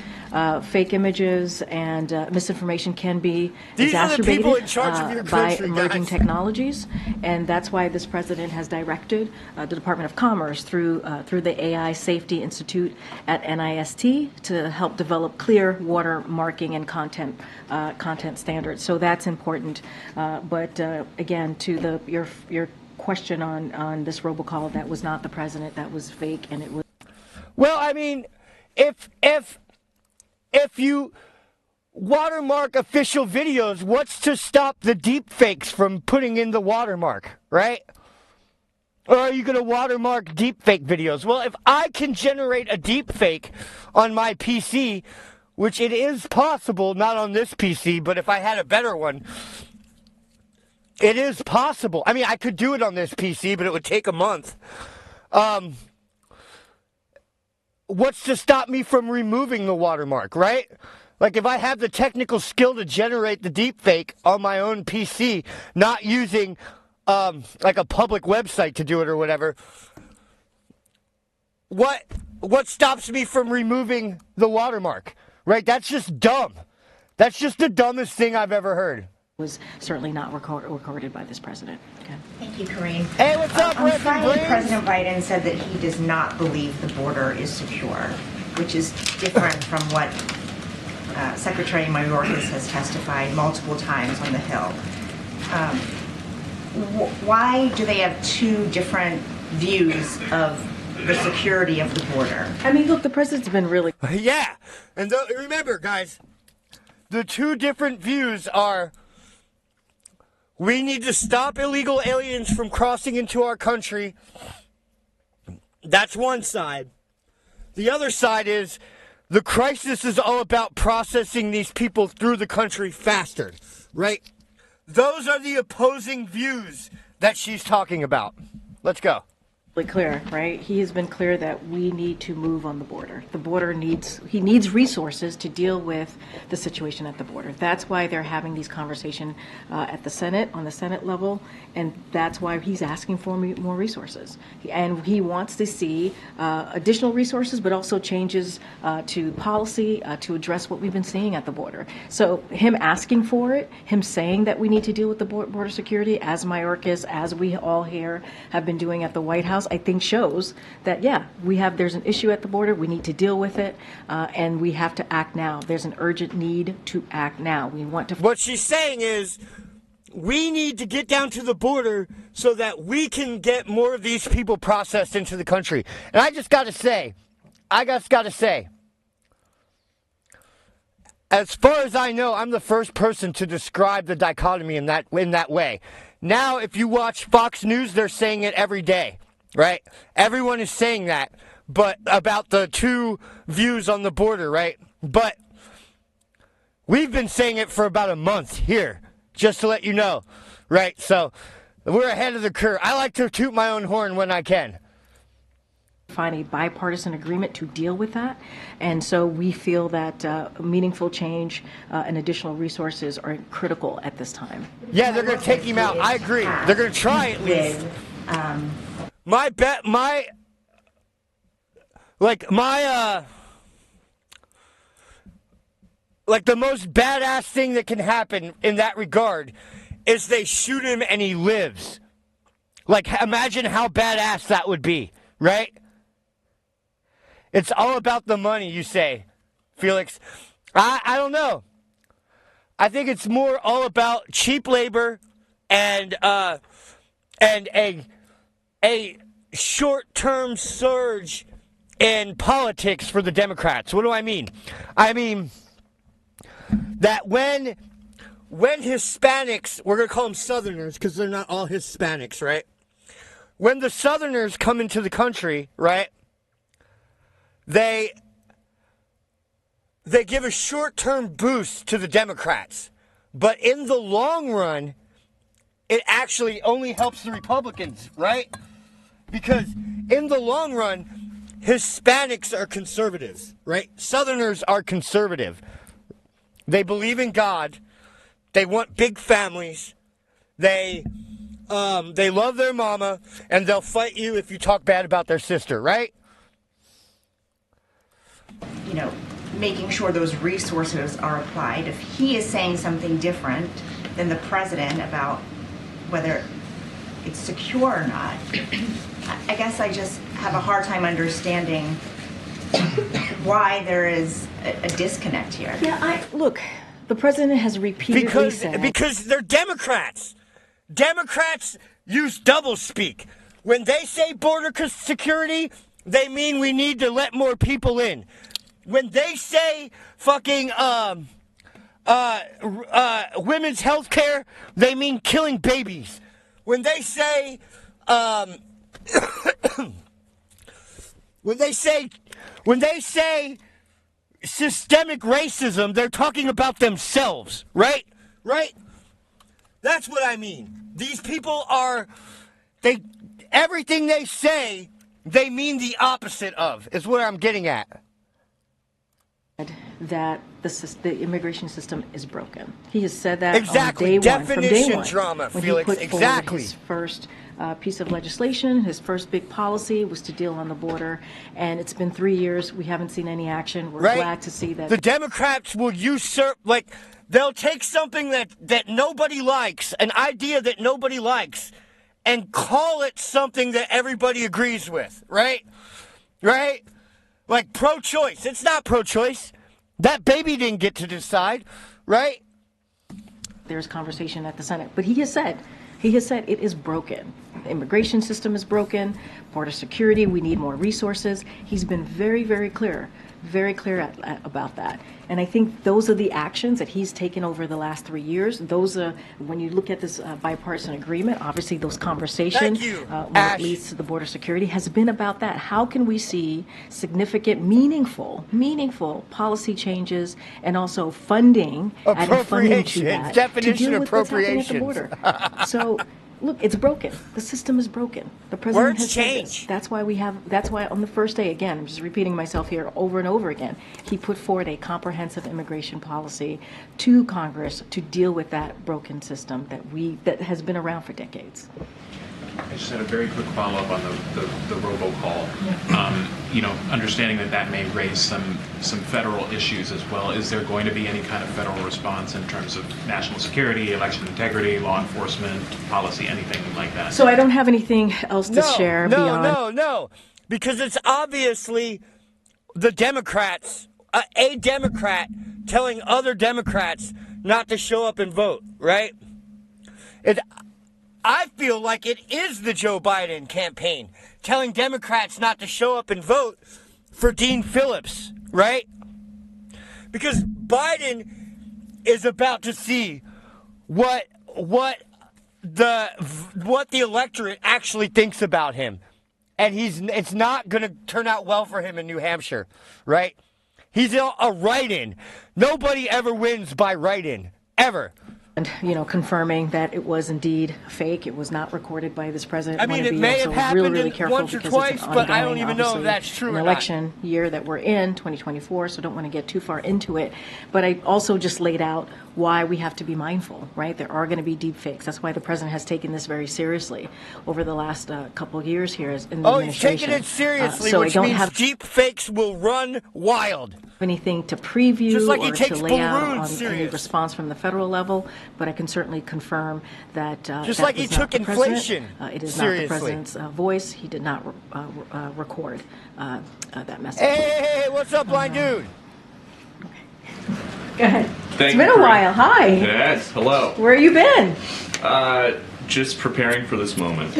fake images and misinformation can be exacerbated by emerging technologies, and that's why this president has directed the Department of Commerce through the AI Safety Institute at NIST to help develop clear watermarking and content standards. So that's important. But again, to your question on this robocall, that was not the president, that was fake, and it was. Well, I mean, if you watermark official videos, what's to stop the deep fakes from putting in the watermark, right? Or are you going to watermark deep fake videos? Well, if I can generate a deep fake on my PC, which it is possible, not on this PC, but if I had a better one, it is possible. I mean, I could do it on this PC, but it would take a month. What's to stop me from removing the watermark, right? Like, if I have the technical skill to generate the deepfake on my own PC, not using, like, a public website to do it or whatever, what stops me from removing the watermark, right? That's just dumb. That's just the dumbest thing I've ever heard. Was certainly not recorded by this president. Okay. Thank you, Karine. Hey, what's up, on Friday, President Biden said that he does not believe the border is secure, which is different from what Secretary Mayorkas has testified multiple times on the Hill. Why do they have two different views of the security of the border? I mean, look, the president's been really. Yeah, and remember, guys, the two different views are: we need to stop illegal aliens from crossing into our country. That's one side. The other side is the crisis is all about processing these people through the country faster, right? Those are the opposing views that she's talking about. Let's go. Clear, right? He has been clear that we need to move on the border. The border he needs resources to deal with the situation at the border. That's why they're having these conversations at the Senate, on the Senate level, and that's why he's asking for more resources. And he wants to see additional resources, but also changes to policy to address what we've been seeing at the border. So him asking for it, him saying that we need to deal with the border security, as Mayorkas, as we all here have been doing at the White House, I think shows that, yeah, there's an issue at the border. We need to deal with it, and we have to act now. There's an urgent need to act now. We want to. What she's saying is, we need to get down to the border so that we can get more of these people processed into the country. And I just got to say, as far as I know, I'm the first person to describe the dichotomy in that way. Now, if you watch Fox News, they're saying it every day. Right? Everyone is saying that, but about the two views on the border, right? But we've been saying it for about a month here, just to let you know, right? So we're ahead of the curve. I like to toot my own horn when I can. Find a bipartisan agreement to deal with that, and so we feel that meaningful change and additional resources are critical at this time. Yeah, they're going to take him out. I agree. They're going to try at least. like the most badass thing that can happen in that regard is they shoot him and he lives. Like, imagine how badass that would be, right? It's all about the money, you say, Felix. I don't know. I think it's more all about cheap labor and a short-term surge in politics for the Democrats. What do I mean? I mean that when Hispanics, we're going to call them Southerners because they're not all Hispanics, right? When the Southerners come into the country, right, they give a short-term boost to the Democrats. But in the long run, it actually only helps the Republicans, right? Because in the long run, Hispanics are conservatives, right? Southerners are conservative. They believe in God. They want big families. They love their mama, and they'll fight you if you talk bad about their sister, right? You know, making sure those resources are applied. If he is saying something different than the president about whether it's secure or not, I guess I just have a hard time understanding why there is a disconnect here. Yeah, look, the president has repeatedly said... Because they're Democrats. Democrats use doublespeak. When they say border security, they mean we need to let more people in. When they say fucking women's health care, they mean killing babies. When they say when they say systemic racism, they're talking about themselves, right? Right? That's what I mean. These people are everything they say, they mean the opposite of, is what I'm getting at. That the immigration system is broken. He has said that exactly. On day Definition one, from day one, drama, when Felix. He put exactly. His first piece of legislation, his first big policy was to deal on the border, and it's been 3 years. We haven't seen any action. We're glad to see that. The Democrats will usurp, like, they'll take something that nobody likes, an idea that nobody likes, and call it something that everybody agrees with, right? Right? Like pro-choice. It's not pro-choice. That baby didn't get to decide, right? There's conversation at the Senate, but he has said it is broken. The immigration system is broken. Border security, we need more resources. He's been very, very clear about that. And I think those are the actions that he's taken over the last 3 years. Those are, when you look at this bipartisan agreement, obviously those conversations, where it leads to the border security, has been about that. How can we see significant, meaningful policy changes and also funding, adding funding to that, definition to deal with what's happening at the appropriations. border. So, look, it's broken. The system is broken. The president Words has said change. this. That's why on the first day, again, I'm just repeating myself here over and over again, he put forward a comprehensive immigration policy to Congress to deal with that broken system that has been around for decades. I just had a very quick follow-up on the robocall. Understanding that may raise some federal issues as well. Is there going to be any kind of federal response in terms of national security, election integrity, law enforcement, policy, anything like that? So I don't have anything else to share beyond... No. Because it's obviously the Democrats, a Democrat telling other Democrats not to show up and vote, right? I feel like it is the Joe Biden campaign telling Democrats not to show up and vote for Dean Phillips, right? Because Biden is about to see what the electorate actually thinks about him. And it's not going to turn out well for him in New Hampshire, right? He's a write-in. Nobody ever wins by write-in, ever. And, confirming that it was indeed fake. It was not recorded by this president. I mean, it may have happened once or twice, but I don't even know if that's true or not. An election year that we're in, 2024, so don't want to get too far into it. But I also just laid out why we have to be mindful, right? There are going to be deep fakes. That's why the president has taken this very seriously over the last couple of years here in the administration. He's taking it seriously, which means deep fakes will run wild. anything to preview Just like he or takes to lay out balloons on any serious. response from the federal level, but I can certainly confirm that Just that like he was not took the president. inflation It is seriously. not the president's voice. He did not record that message. Hey, what's up, blind dude? Go ahead. Thank It's been you, a Karine. while. Hi. Yes, hello. Where you been? Just preparing for this moment.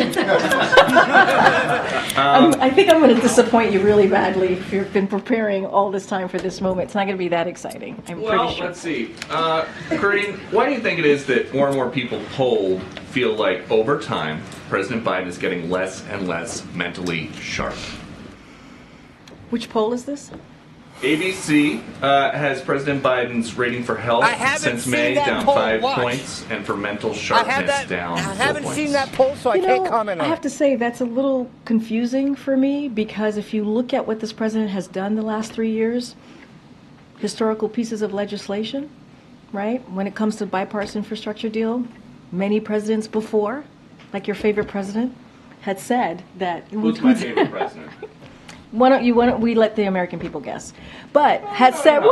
I think I'm going to disappoint you really badly if you've been preparing all this time for this moment. It's not going to be that exciting. I'm Well, pretty sure. let's see. Karine, why do you think it is that more and more people polled feel like over time President Biden is getting less and less mentally sharp? Which poll is this? ABC has President Biden's rating for health since May down 5 points, and for mental sharpness down 4 I haven't points. seen that poll, so I can't comment on I it. have to say that's a little confusing for me, because if you look at what this president has done the last 3 years, historical pieces of legislation, right? When it comes to bipartisan infrastructure deal, many presidents before, like your favorite president, had said that. Who's my favorite president? Why don't we let the American people guess? But had said, no,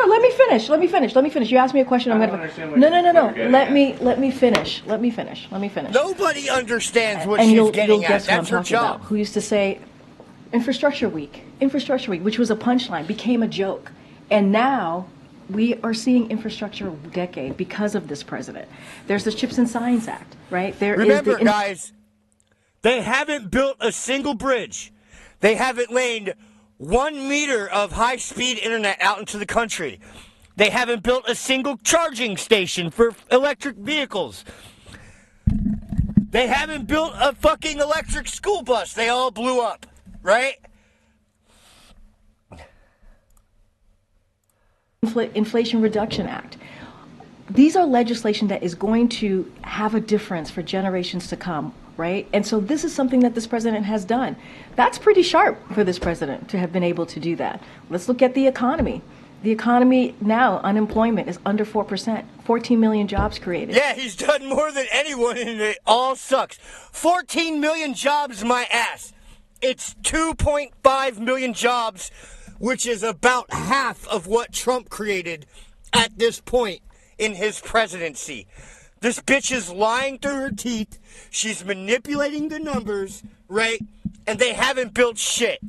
let me finish. You asked me a question. I'm going to. No. Let me finish. Nobody understands what And she's you'll getting at. guess what I'm That's her talking job. about. Who used to say, Infrastructure Week, which was a punchline, became a joke, and now we are seeing infrastructure decade because of this president. There's the Chips and Science Act, right? Remember, guys, they haven't built a single bridge. They haven't laid 1 meter of high-speed internet out into the country. They haven't built a single charging station for electric vehicles. They haven't built a fucking electric school bus. They all blew up, right? Inflation Reduction Act. These are legislation that is going to have a difference for generations to come, right? And so this is something that this president has done. That's pretty sharp for this president to have been able to do that. Let's look at the economy. The economy now, unemployment is under 4%, 14 million jobs created. Yeah, he's done more than anyone, and it all sucks. 14 million jobs, my ass. It's 2.5 million jobs, which is about half of what Trump created at this point in his presidency. This bitch is lying through her teeth. She's manipulating the numbers, right? And they haven't built shit.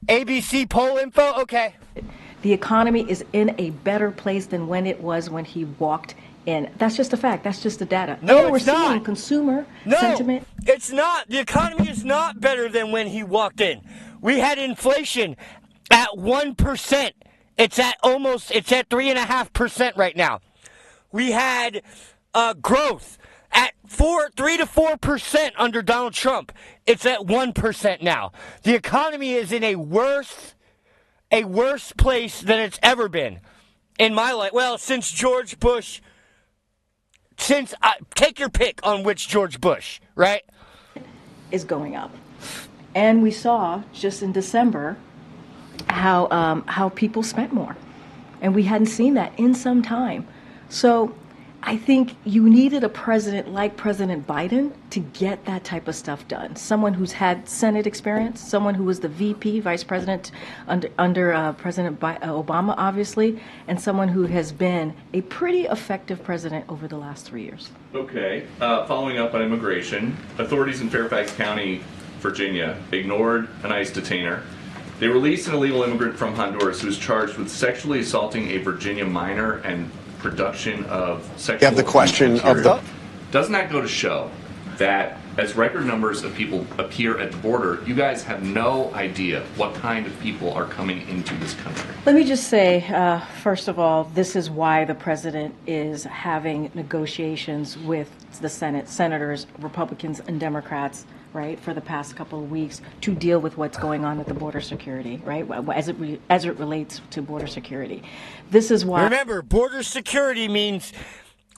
ABC poll info? Okay. The economy is in a better place than when it was when he walked in. That's just a fact. That's just the data. No, we're it's not. seeing consumer No, sentiment. it's not. The economy is not better than when he walked in. We had inflation at 1%. It's at 3.5% right now. We had growth at 3 to 4% under Donald Trump. It's at 1% now. The economy is in a worse place than it's ever been in my life. Well, since George Bush. Take your pick on which George Bush, right? Is going up. And we saw just in December how people spent more. And we hadn't seen that in some time. So I think you needed a president like President Biden to get that type of stuff done. Someone who's had Senate experience, someone who was the VP, vice president under President Obama, obviously, and someone who has been a pretty effective president over the last 3 years. Okay, following up on immigration, authorities in Fairfax County, Virginia, ignored an ICE detainer. They released an illegal immigrant from Honduras who was charged with sexually assaulting a Virginia minor and production of sexual. You have the question of the. Doesn't that go to show that as record numbers of people appear at the border, you guys have no idea what kind of people are coming into this country? Let me just say, first of all, this is why the president is having negotiations with the Senate, senators, Republicans, and Democrats, right, for the past couple of weeks to deal with what's going on with the border security, right, as it relates to border security. This is why. Remember, border security means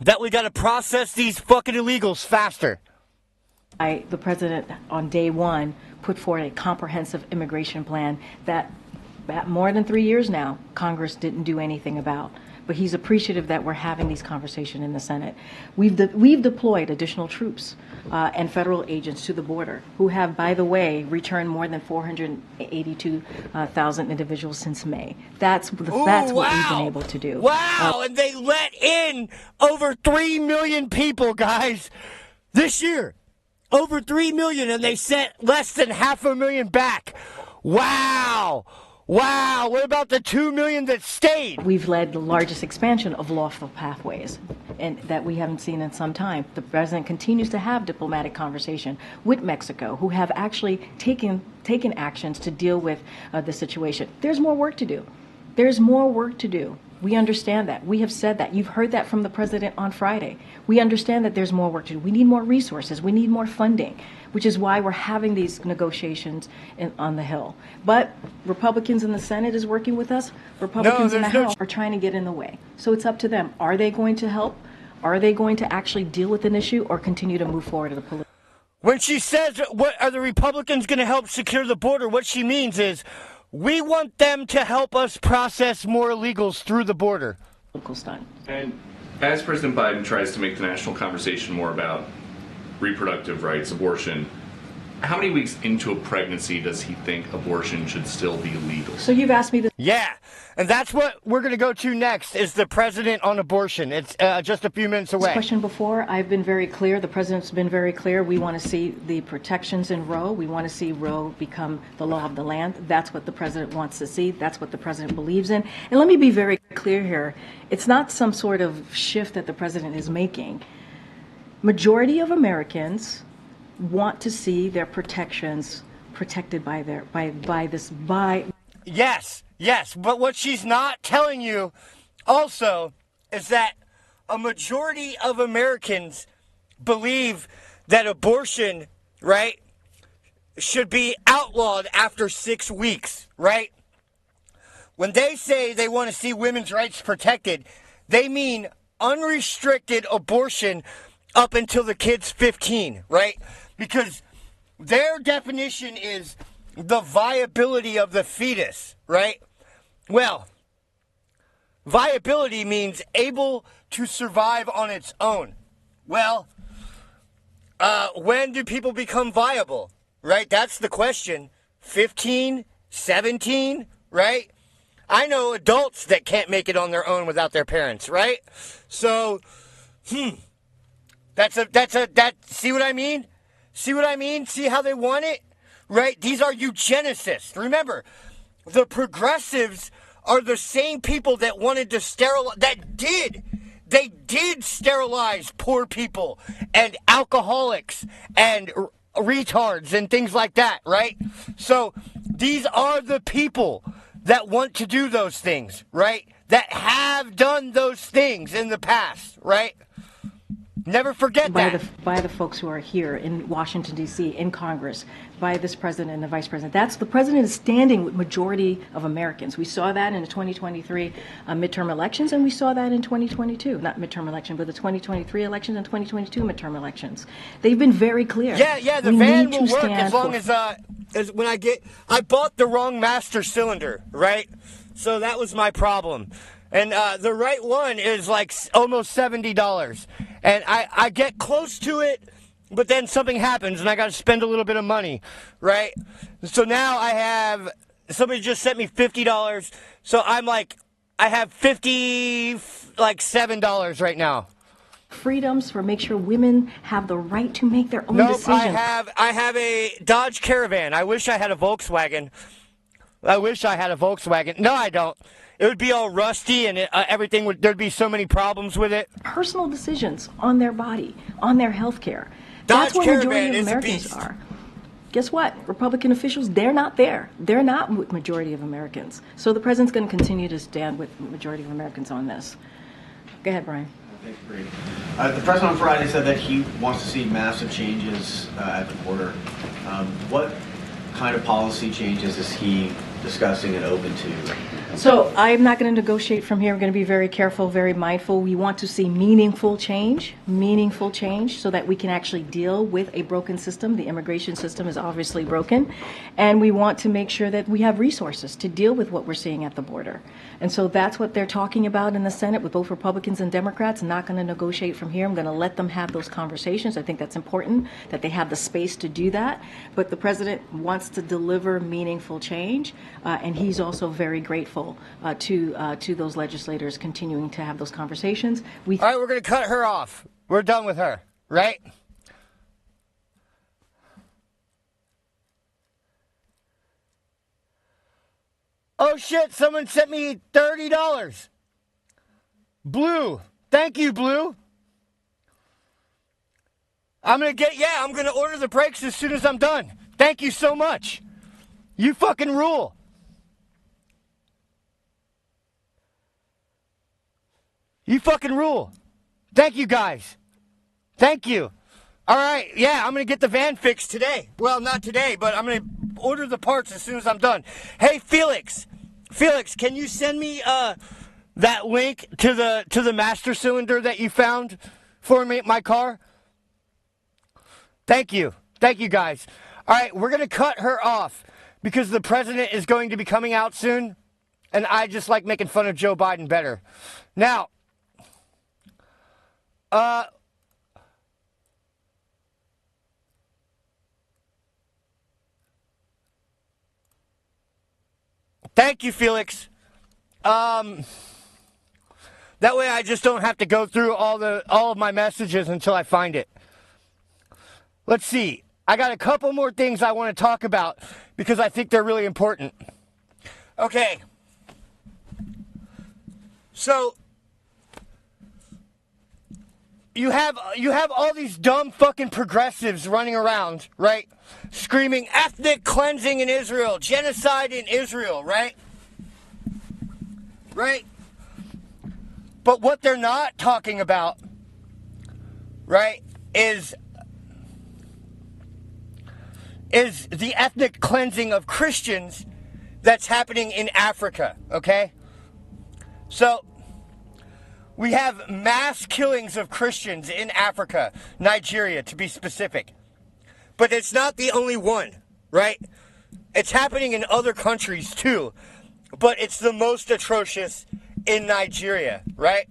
that we got to process these fucking illegals faster. The president on day one put forward a comprehensive immigration plan that more than 3 years now Congress didn't do anything about, but he's appreciative that we're having these conversations in the Senate. We've deployed additional troops and federal agents to the border, who have, by the way, returned more than 482,000 individuals since May. That's what we've been able to do. Wow, and they let in over 3 million people, guys, this year. Over 3 million, and they sent less than 500,000 back. Wow. Wow, what about the 2 million that stayed? We've led the largest expansion of lawful pathways, and that we haven't seen in some time. The president continues to have diplomatic conversation with Mexico, who have actually taken actions to deal with the situation. There's more work to do. There's more work to do. We understand that. We have said that. You've heard that from the president on Friday. We understand that there's more work to do. We need more resources. We need more funding, which is why we're having these negotiations on the Hill. But Republicans in the Senate is working with us. Republicans in the House are trying to get in the way. So it's up to them. Are they going to help? Are they going to actually deal with an issue or continue to move forward to the political? When she says, what are the Republicans going to help secure the border, what she means is, we want them to help us process more illegals through the border. And as President Biden tries to make the national conversation more about reproductive rights, abortion, how many weeks into a pregnancy does he think abortion should still be legal? So you've asked me this. Yeah, and that's what we're going to go to next, is the president on abortion. It's just a few minutes away. This question before, I've been very clear. The president's been very clear. We want to see the protections in Roe. We want to see Roe become the law of the land. That's what the president wants to see. That's what the president believes in. And let me be very clear here. It's not some sort of shift that the president is making. Majority of Americans want to see their protections protected by this. Yes, but what she's not telling you also is that a majority of Americans believe that abortion, right, should be outlawed after 6 weeks, right? When they say they want to see women's rights protected, they mean unrestricted abortion up until the kid's 15, right? Because their definition is the viability of the fetus, right? Well, viability means able to survive on its own. Well, when do people become viable, right? That's the question. 15, 17, right? I know adults that can't make it on their own without their parents, right? So, that's see what I mean? See what I mean? See how they want it? Right? These are eugenicists. Remember, the progressives are the same people that wanted to sterilize, they did sterilize poor people and alcoholics and retards and things like that, right? So these are the people that want to do those things, right? That have done those things in the past, right? Never forget that. By the folks who are here in Washington, D.C., in Congress, by this president and the vice president. The president is standing with majority of Americans. We saw that in the 2023 midterm elections, and we saw that in 2022. Not midterm election, but the 2023 elections and 2022 midterm elections. They've been very clear. Yeah, the van will work as long as when I bought the wrong master cylinder, right? So that was my problem. And the right one is like almost $70. And I get close to it, but then something happens and I got to spend a little bit of money, right? So now somebody just sent me $50. So I have $7 right now. Freedoms for make sure women have the right to make their own decisions. I have a Dodge Caravan. I wish I had a Volkswagen. No, I don't. It would be all rusty and there'd be so many problems with it. Personal decisions on their body, on their health care. That's what majority of Americans are. Guess what? Republican officials, they're not there. They're not with majority of Americans. So the president's going to continue to stand with majority of Americans on this. Go ahead, Brian. Thanks, Karine. The president on Friday said that he wants to see massive changes at the border. What kind of policy changes is he discussing and open to? So I'm not going to negotiate from here. I'm going to be very careful, very mindful. We want to see meaningful change, so that we can actually deal with a broken system. The immigration system is obviously broken. And we want to make sure that we have resources to deal with what we're seeing at the border. And so that's what they're talking about in the Senate with both Republicans and Democrats. I'm not going to negotiate from here. I'm going to let them have those conversations. I think that's important, that they have the space to do that. But the president wants to deliver meaningful change, and he's also very grateful to those legislators continuing to have those conversations. All right, we're going to cut her off. We're done with her, right? Oh shit, someone sent me $30. Blue. Thank you, Blue. I'm going to order the brakes as soon as I'm done. Thank you so much. You fucking rule. You fucking rule. Thank you, guys. Thank you. All right, yeah, I'm going to get the van fixed today. Well, not today, but I'm going to order the parts as soon as I'm done. Hey, Felix. Felix, can you send me that link to the master cylinder that you found for me, my car? Thank you. Thank you, guys. All right, we're going to cut her off because the president is going to be coming out soon, and I just like making fun of Joe Biden better. Now, thank you, Felix. That way I just don't have to go through all of my messages until I find it. Let's see. I got a couple more things I want to talk about because I think they're really important. Okay. So you have all these dumb fucking progressives running around, right? Screaming ethnic cleansing in Israel, genocide in Israel, right? Right? But what they're not talking about, right, is the ethnic cleansing of Christians that's happening in Africa, okay? So we have mass killings of Christians in Africa, Nigeria to be specific. But it's not the only one, right? It's happening in other countries too, but it's the most atrocious in Nigeria, right?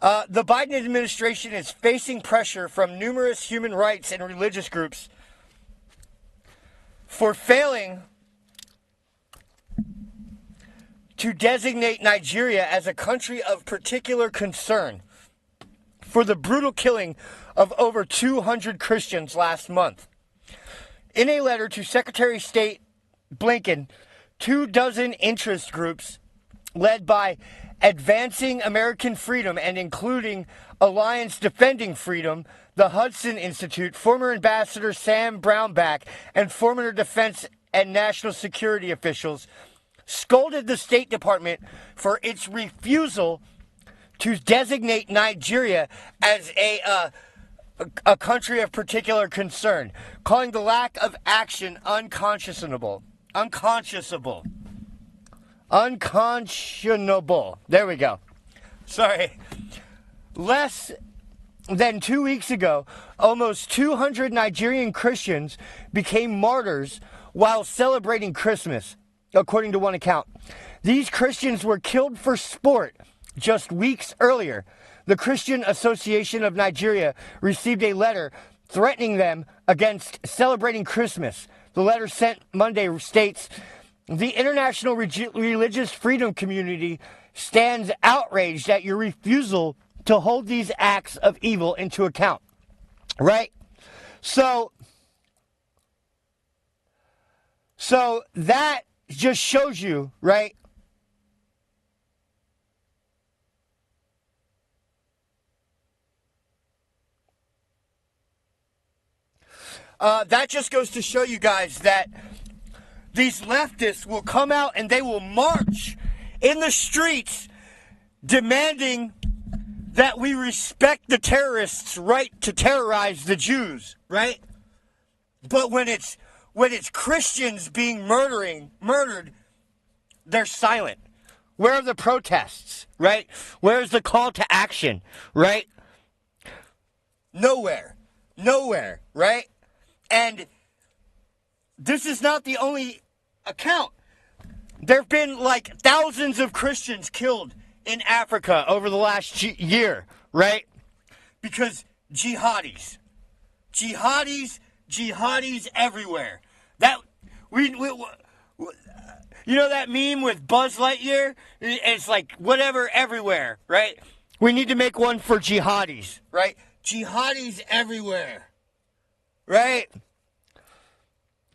The Biden administration is facing pressure from numerous human rights and religious groups for failing to designate Nigeria as a country of particular concern for the brutal killing of over 200 Christians last month. In a letter to Secretary of State Blinken, 24 interest groups led by Advancing American Freedom and including Alliance Defending Freedom, the Hudson Institute, former Ambassador Sam Brownback, and former defense and national security officials scolded the State Department for its refusal to designate Nigeria as a country of particular concern, calling the lack of action unconscionable. Unconscionable. There we go. Sorry. Less than 2 weeks ago, almost 200 Nigerian Christians became martyrs while celebrating Christmas, according to one account. These Christians were killed for sport just weeks earlier. The Christian Association of Nigeria received a letter threatening them against celebrating Christmas. The letter sent Monday states, "The international religious freedom community stands outraged at your refusal to hold these acts of evil into account." Right? So that just shows you, right? That just goes to show you guys that these leftists will come out and they will march in the streets demanding that we respect the terrorists' right to terrorize the Jews, right? But when it's Christians being murdered they're silent. Where are the protests, right? Where's the call to action, right? Nowhere. Nowhere, right? And this is not the only account. There have been like thousands of Christians killed in Africa over the last year, right? Because jihadis everywhere. That we you know that meme with Buzz Lightyear? It's like whatever everywhere, right? We need to make one for jihadis, right? Jihadis everywhere, right?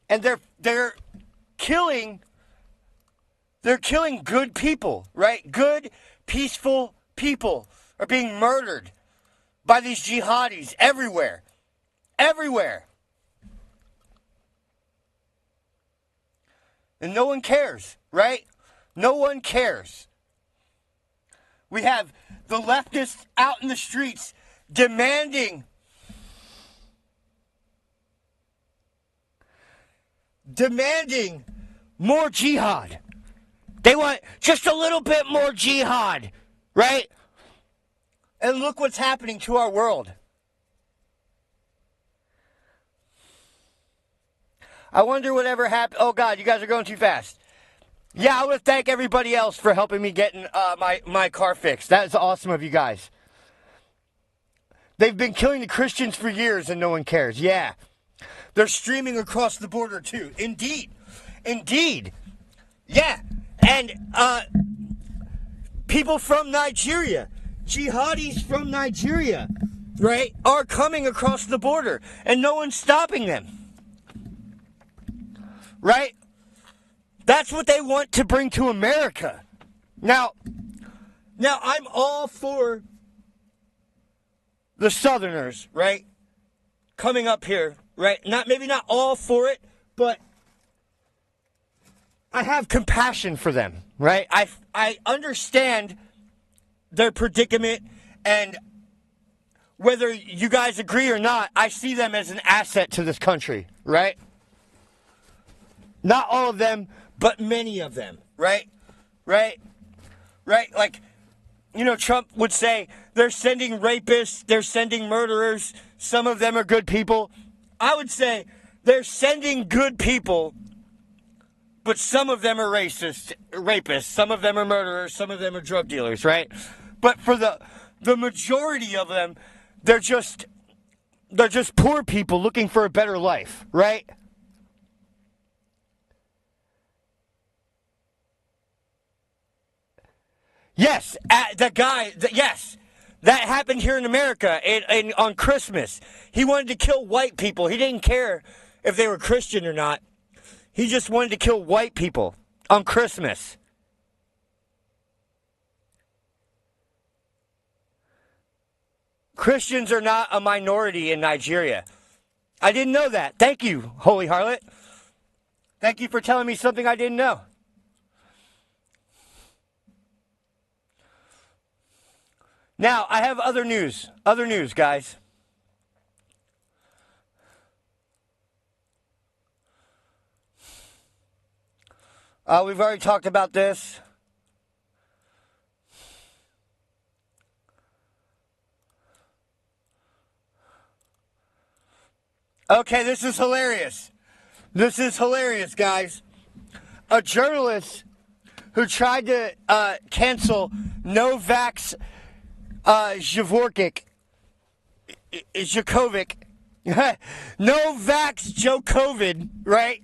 And they're killing good people, right? Good, peaceful people are being murdered by these jihadis everywhere. Everywhere. And no one cares, right? No one cares. We have the leftists out in the streets demanding more jihad. They want just a little bit more jihad, right? And look what's happening to our world. I wonder whatever happened. Oh, God, you guys are going too fast. Yeah, I want to thank everybody else for helping me getting my car fixed. That is awesome of you guys. They've been killing the Christians for years and no one cares. Yeah. They're streaming across the border, too. Indeed. Yeah. And people from Nigeria, jihadis from Nigeria, right, are coming across the border and no one's stopping them. Right? That's what they want to bring to America. Now I'm all for the Southerners, right? Coming up here, right? Maybe not all for it, but I have compassion for them, right? I understand their predicament, and whether you guys agree or not, I see them as an asset to this country, right? Not all of them, but many of them, right? Right? Like, you know, Trump would say, they're sending rapists, they're sending murderers, some of them are good people. I would say, they're sending good people, but some of them are rapists, some of them are murderers, some of them are drug dealers, right? But for the majority of them, they're just poor people looking for a better life, right? Yes, yes, that happened here in America on Christmas. He wanted to kill white people. He didn't care if they were Christian or not. He just wanted to kill white people on Christmas. Christians are not a minority in Nigeria. I didn't know that. Thank you, Holy Harlot. Thank you for telling me something I didn't know. Now, I have other news, guys. We've already talked about this. Okay, this is hilarious. This is hilarious, guys. A journalist who tried to cancel Novak's Djokovic, Novak's Djokovic, right?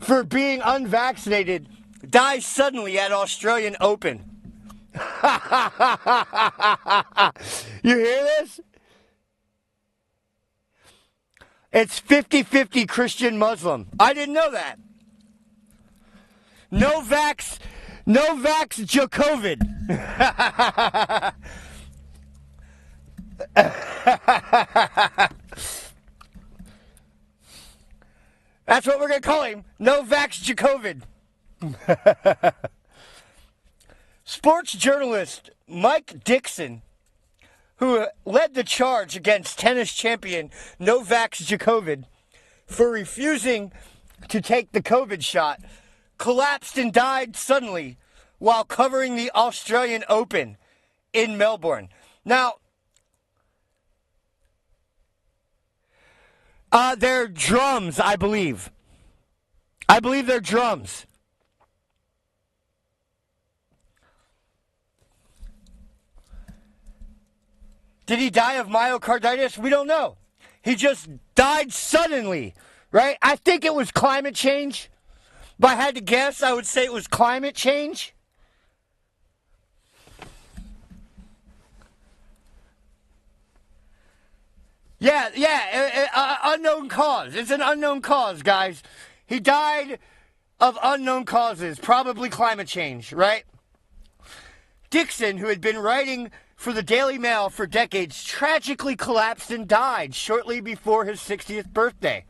For being unvaccinated, dies suddenly at Australian Open. You hear this? It's 50-50 Christian Muslim. I didn't know that. Novak's Djokovic. That's what we're going to call him. Novak's Djokovic. Sports journalist Mike Dixon, who led the charge against tennis champion Novak Djokovic for refusing to take the COVID shot, collapsed and died suddenly while covering the Australian Open in Melbourne. Now, they're drums, I believe. I believe they're drums. Did he die of myocarditis? We don't know. He just died suddenly, right? I think it was climate change. If I had to guess, I would say it was climate change. Yeah, unknown cause. It's an unknown cause, guys. He died of unknown causes, probably climate change, right? Dixon, who had been writing for the Daily Mail for decades, tragically collapsed and died shortly before his 60th birthday.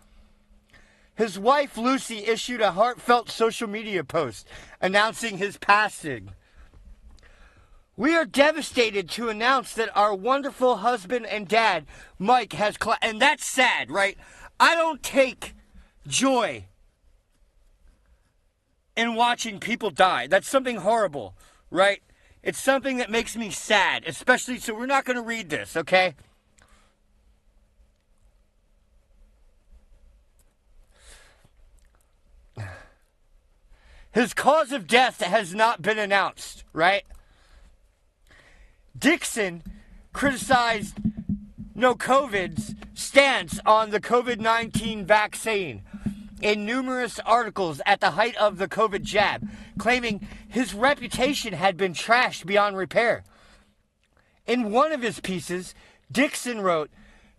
His wife, Lucy, issued a heartfelt social media post announcing his passing. We are devastated to announce that our wonderful husband and dad, Mike, has and that's sad, right? I don't take joy in watching people die. That's something horrible, right? It's something that makes me sad, especially, so we're not going to read this, okay? His cause of death has not been announced, right? Dixon criticized No-COVID's stance on the COVID-19 vaccine in numerous articles at the height of the COVID jab, claiming his reputation had been trashed beyond repair. In one of his pieces, Dixon wrote,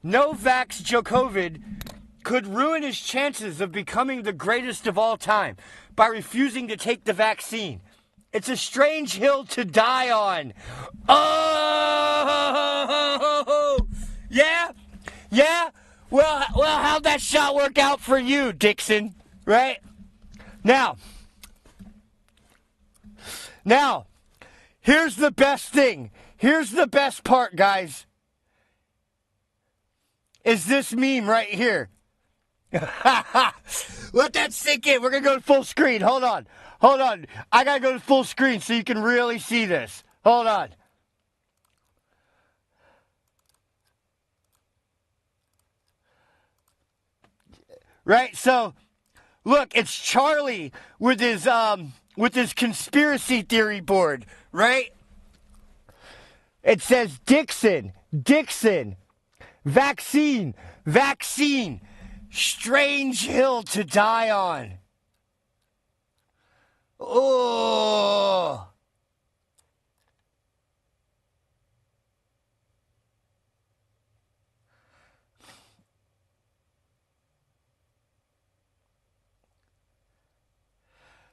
"No-vax Joe-COVID could ruin his chances of becoming the greatest of all time by refusing to take the vaccine. It's a strange hill to die on." Oh, yeah? Well, how'd that shot work out for you, Dixon? Right? Now, here's the best thing. Here's the best part, guys. Is this meme right here. Let that sink in. We're going to go to full screen. Hold on. I got to go to full screen so you can really see this. Hold on. Right? So, look, it's Charlie with his conspiracy theory board, right? It says Dixon, vaccine, strange hill to die on. Oh.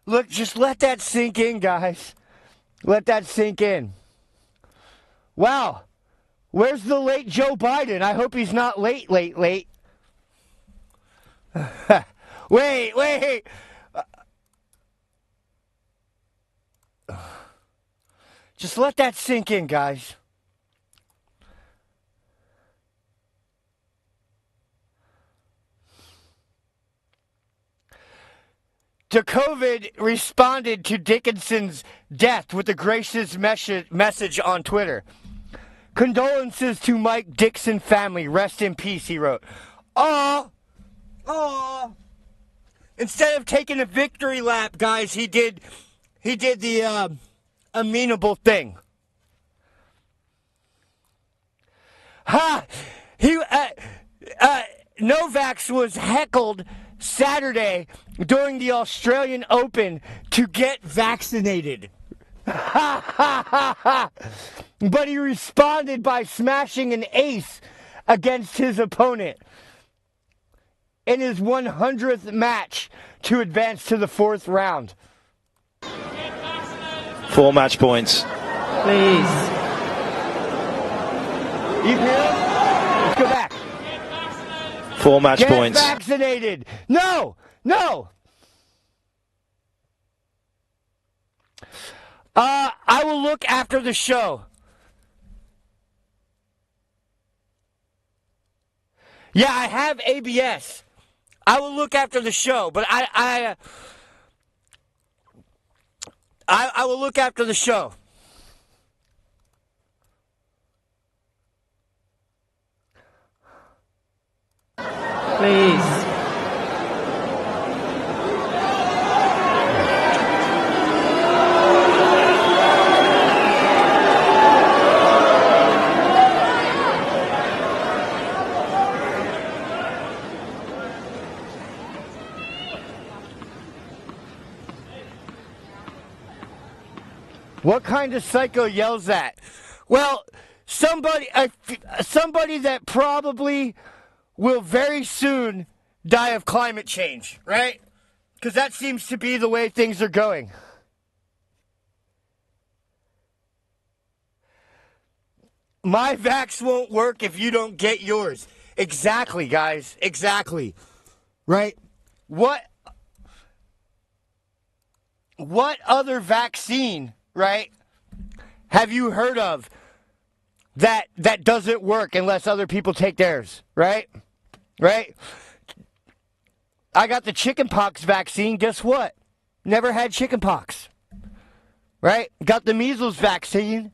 Look, just let that sink in, guys. Let that sink in. Wow. Where's the late Joe Biden? I hope he's not late. Wait. Just let that sink in, guys. COVID responded to Dickinson's death with a gracious message on Twitter. "Condolences to Mike Dixon family. Rest in peace," he wrote. Aw. Instead of taking a victory lap, guys, he did the amenable thing. Novak was heckled Saturday during the Australian Open to get vaccinated. But he responded by smashing an ace against his opponent in his 100th match to advance to the 4th round. 4 match points. Please. You hear? Let's go back. 4 match points. Get vaccinated. No. I will look after the show. Yeah, I have ABS. I will look after the show, but I will look after the show. Please. What kind of psycho yells that? Well, somebody that probably will very soon die of climate change, right? Because that seems to be the way things are going. My vax won't work if you don't get yours. Exactly, guys. Exactly. Right? What other vaccine, right, have you heard of that doesn't work unless other people take theirs, right? Right? I got the chickenpox vaccine. Guess what? Never had chickenpox. Right? Got the measles vaccine.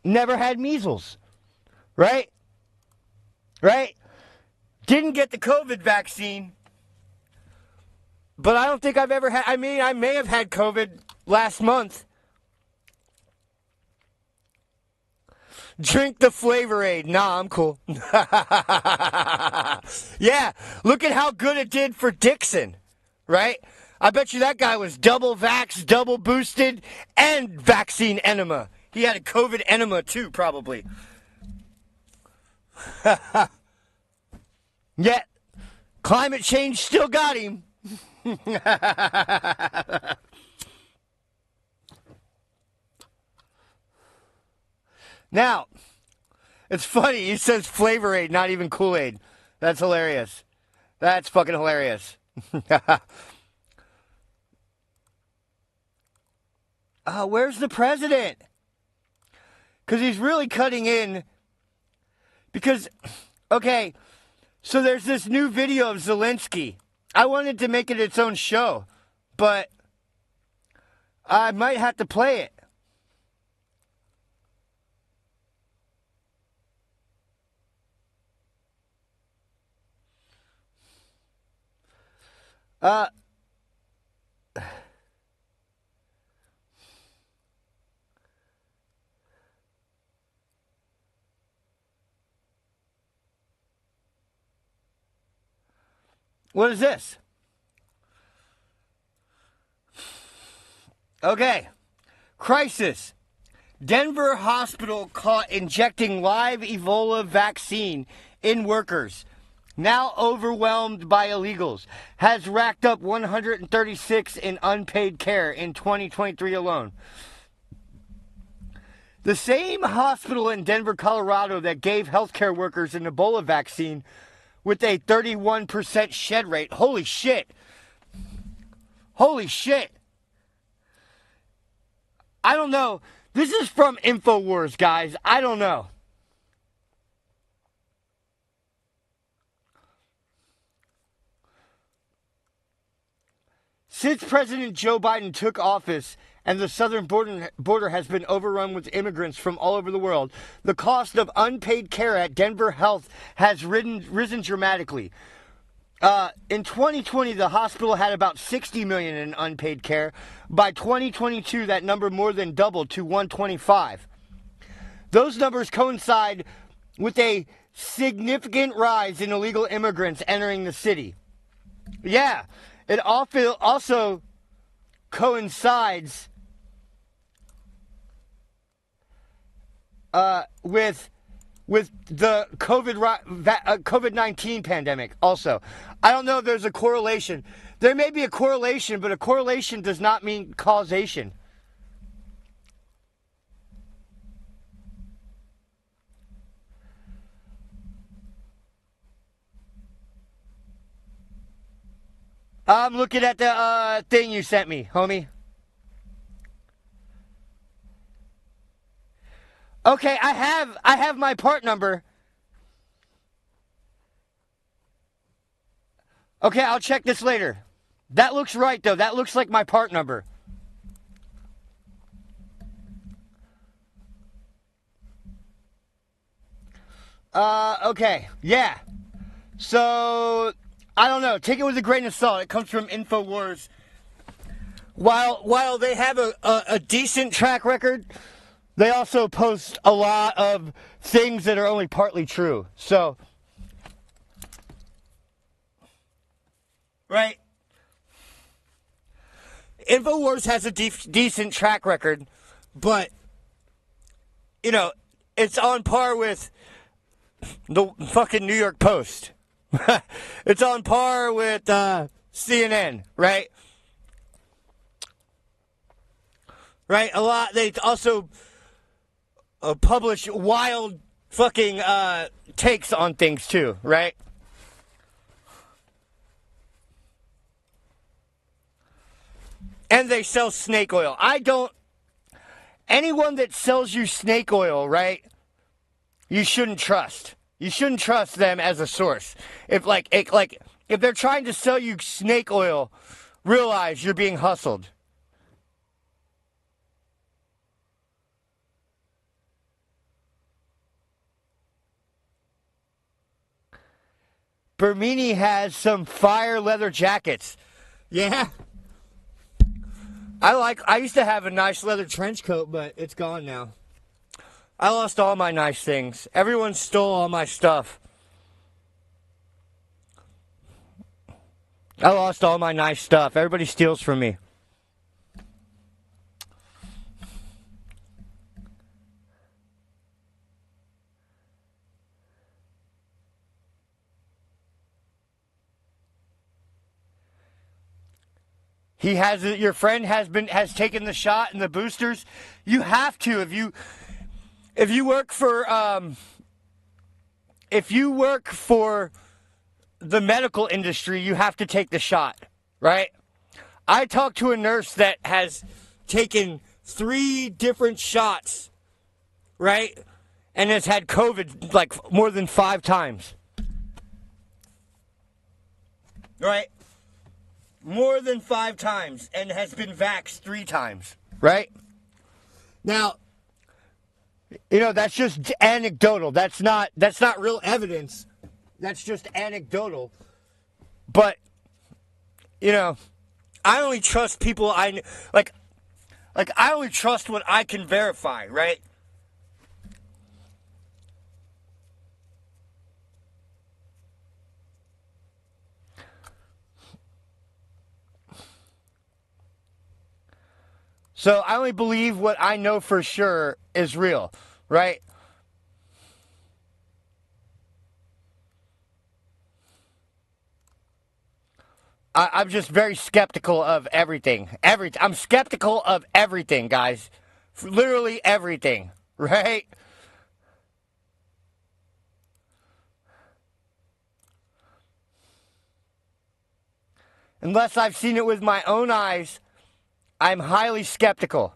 Never had measles. Right? Right? Didn't get the COVID vaccine. But I don't think I've ever had... I mean, I may have had COVID last month. Drink the Flavor Aid. Nah, I'm cool. Yeah, look at how good it did for Dixon, right? I bet you that guy was double vaxxed, double boosted, and vaccine enema. He had a COVID enema too, probably. Yet, climate change still got him. Now, it's funny. He says Flavor Aid, not even Kool-Aid. That's hilarious. That's fucking hilarious. Where's the president? Because he's really cutting in. Because, okay, so there's this new video of Zelensky. I wanted to make it its own show, but I might have to play it. What is this? Okay. Crisis. Denver hospital caught injecting live Ebola vaccine in workers. Now overwhelmed by illegals. Has racked up 136 in unpaid care in 2023 alone. The same hospital in Denver, Colorado that gave healthcare workers an Ebola vaccine with a 31% shed rate. Holy shit. Holy shit. I don't know. This is from InfoWars, guys. I don't know. Since President Joe Biden took office and the southern border has been overrun with immigrants from all over the world, the cost of unpaid care at Denver Health has risen dramatically. In 2020, the hospital had about 60 million in unpaid care. By 2022, that number more than doubled to 125. Those numbers coincide with a significant rise in illegal immigrants entering the city. Yeah, it also coincides with the COVID-19 pandemic also. I don't know if there's a correlation. There may be a correlation, but a correlation does not mean causation. I'm looking at the thing you sent me, homie. Okay, I have my part number. Okay, I'll check this later. That looks right, though. That looks like my part number. Okay. Yeah. So, I don't know. Take it with a grain of salt. It comes from InfoWars. While they have a decent track record, they also post a lot of things that are only partly true. So, right? InfoWars has a decent track record, but, you know, it's on par with the fucking New York Post. It's on par with CNN, right? Right? A lot. They also publish wild fucking takes on things too, right? And they sell snake oil. Anyone that sells you snake oil, right? You shouldn't trust. You shouldn't trust them as a source. If if they're trying to sell you snake oil, realize you're being hustled. Bernini has some fire leather jackets. Yeah. I used to have a nice leather trench coat, but it's gone now. I lost all my nice things. Everyone stole all my stuff. I lost all my nice stuff. Everybody steals from me. Your friend has taken the shot and the boosters. You have to if you work for the medical industry, you have to take the shot, right? I talked to a nurse that has taken 3 different shots, right? And has had COVID like more than 5 times. Right? More than 5 times and has been vaxxed 3 times, right? Now, you know, that's just anecdotal. That's not real evidence. That's just anecdotal. But, you know, I only trust people I only trust what I can verify, right? So I only believe what I know for sure is real, right? I'm just very skeptical of everything. I'm skeptical of everything, guys. Literally everything, right? Unless I've seen it with my own eyes, I'm highly skeptical.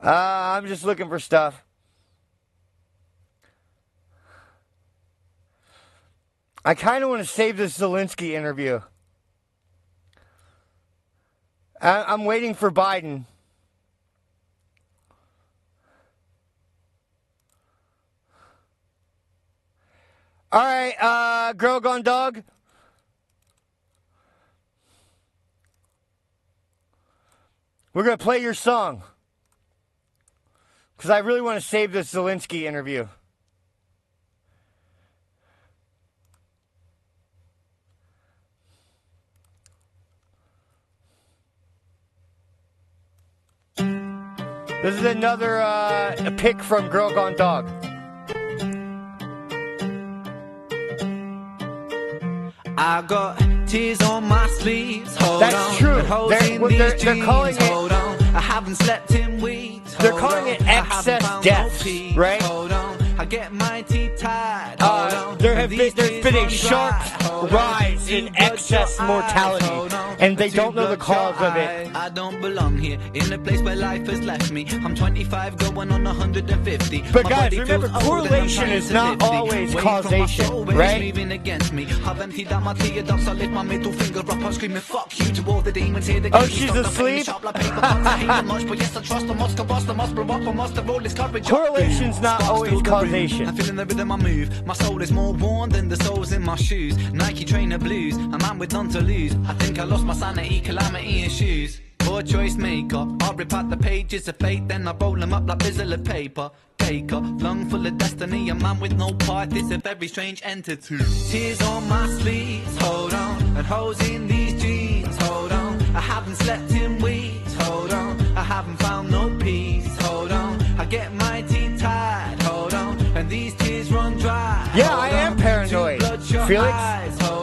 I'm just looking for stuff. I kind of want to save this Zelensky interview. I'm waiting for Biden. All right, Girl Gone Dog. We're going to play your song. Because I really want to save this Zelensky interview. This is another pick from Girl Gone Dog. I got tears on my sleeves. Hold That's on. true. They're calling it. Hold on. I haven't slept in weeks. They're calling it excess deaths, right? Hold on. I get my teeth tied. There's been a sharp rise in excess mortality, and they don't know the cause of it. I don't belong here in a place where life has left me. I'm 25 going on 150. But guys, remember, correlation is not always causation, right? Oh, she's asleep? Correlation's not always causation. I'm feeling the rhythm I move. My soul is more worn than the soles in my shoes. Nike trainer blues, a man with none to lose. I think I lost my sanity, calamity in shoes. Poor choice maker, I rip out the pages of fate, then I roll them up like bizzle of paper. Baker, lung full of destiny, a man with no part, this a very strange entity. Tears on my sleeves, hold on, and holes in these jeans, hold on. I haven't slept in weeks, hold on. I haven't found no peace, hold on. I get my teeth tied, hold on, and these tears run dry. Yeah, I am paranoid, Felix.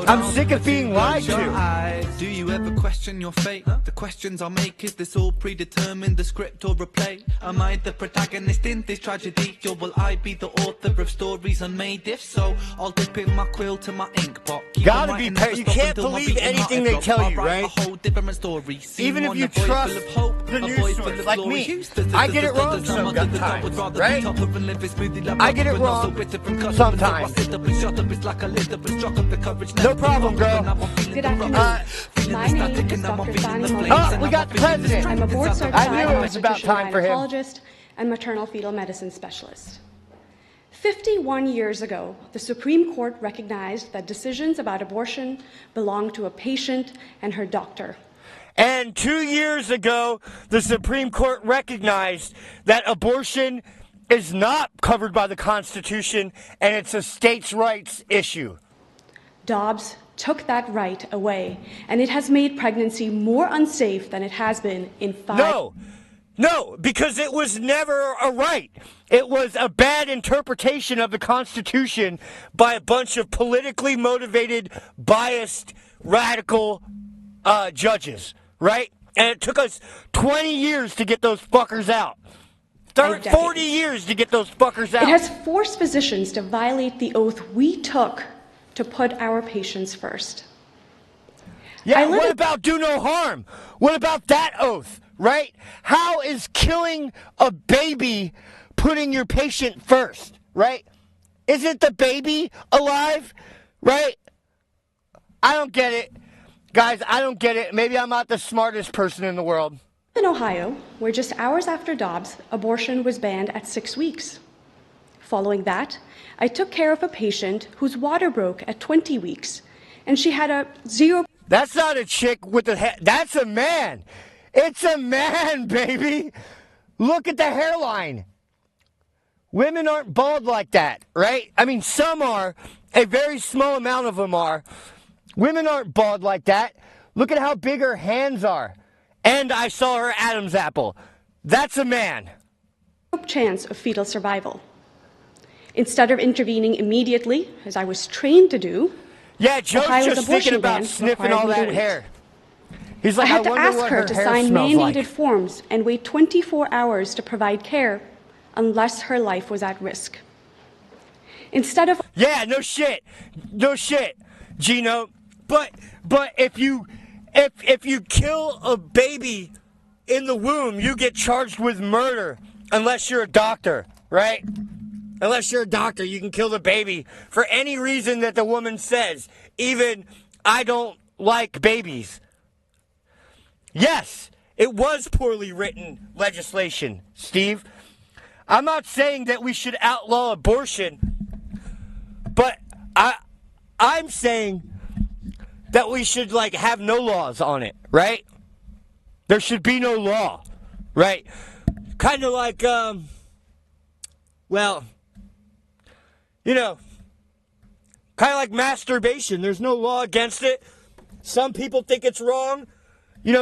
I'm sick of being lied to. Do you ever question your fate? The questions I make, is this all predetermined, the script or a play? Am I the protagonist in this tragedy, or will I be the author of stories unmade? If so, I'll dip in my quill to my ink pot. Gotta be you can't believe anything they tell you, right? Even if you trust the news source, like me. I get it wrong sometimes, right? I get it wrong sometimes. No problem, girl. Good afternoon. My name is Dr. Fanny Mullen. Oh, we got the president. I'm a board certified I knew it was about time for him. gynecologist and maternal fetal medicine specialist. 51 years ago, the Supreme Court recognized that decisions about abortion belong to a patient and her doctor. And 2 years ago, the Supreme Court recognized that abortion is not covered by the Constitution and it's a states' rights issue. Dobbs took that right away, and it has made pregnancy more unsafe than it has been in 5 No, because it was never a right. It was a bad interpretation of the Constitution by a bunch of politically motivated, biased, radical judges, right? And it took us 20 years to get those fuckers out. 40 years to get those fuckers out. It has forced physicians to violate the oath we took to put our patients first. Yeah, what about do no harm? What about that oath, right? How is killing a baby putting your patient first, right? Isn't the baby alive, right? I don't get it. Guys, I don't get it. Maybe I'm not the smartest person in the world. In Ohio, where just hours after Dobbs, abortion was banned at 6 weeks. Following that, I took care of a patient whose water broke at 20 weeks, and she had a 0. That's not a chick with the head. That's a man. It's a man, baby. Look at the hairline. Women aren't bald like that, right? I mean, some are. A very small amount of them are. Women aren't bald like that. Look at how big her hands are. And I saw her Adam's apple. That's a man. Chance of fetal survival. Instead of intervening immediately, as I was trained to do, yeah, Joe's just thinking about sniffing all that hair. He's like, I had to wonder ask what her to hair sign smells mandated like. forms and wait 24 hours to provide care unless her life was at risk. Instead of no shit, Gino. But if you kill a baby in the womb, you get charged with murder unless you're a doctor, right? Unless you're a doctor, you can kill the baby for any reason that the woman says. Even, I don't like babies. Yes, it was poorly written legislation, Steve. I'm not saying that we should outlaw abortion, but I'm saying that we should, have no laws on it, right? There should be no law, right? Kind of like, kind of like masturbation. There's no law against it. Some people think it's wrong.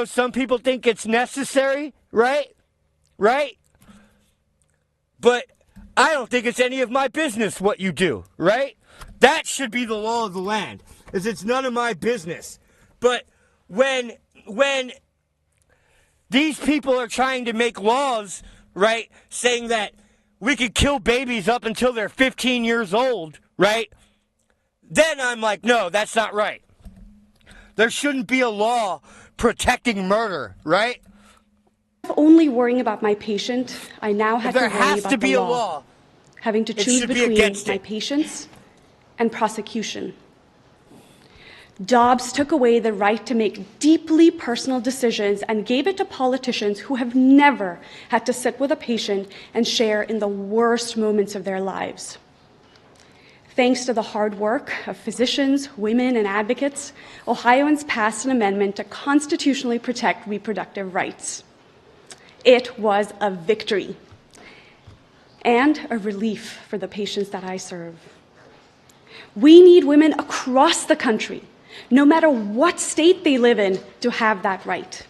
Some people think it's necessary, right? Right? But I don't think it's any of my business what you do, right? That should be the law of the land, is it's none of my business. But when these people are trying to make laws, right, saying that we could kill babies up until they're 15 years old, right? Then I'm like, no, that's not right. There shouldn't be a law protecting murder, right? Only worrying about my patient, I now have to there worry has about to be the a law. law. Having to It choose should be between against my it. patients and prosecution. Dobbs took away the right to make deeply personal decisions and gave it to politicians who have never had to sit with a patient and share in the worst moments of their lives. Thanks to the hard work of physicians, women, and advocates, Ohioans passed an amendment to constitutionally protect reproductive rights. It was a victory and a relief for the patients that I serve. We need women across the country, no matter what state they live in, to have that right.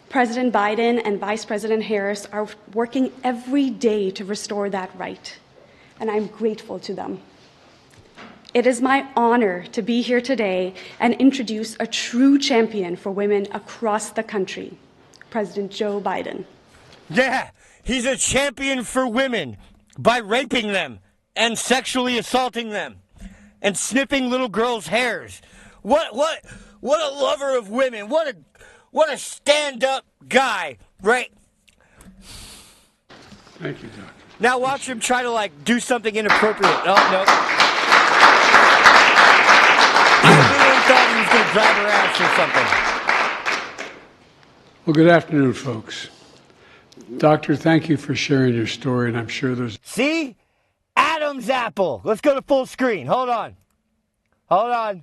President Biden and Vice President Harris are working every day to restore that right, and I'm grateful to them. It is my honor to be here today and introduce a true champion for women across the country, President Joe Biden. Yeah, he's a champion for women by raping them and sexually assaulting them and snipping little girls' hairs. What a lover of women. What a stand-up guy, right? Thank you, Doc. Now watch him try to, like, do something inappropriate. Oh, no. I really thought he was going to grab her ass or something. Well, good afternoon, folks. Doctor, thank you for sharing your story, and I'm sure there's... See? Adam's apple. Let's go to full screen. Hold on. Hold on.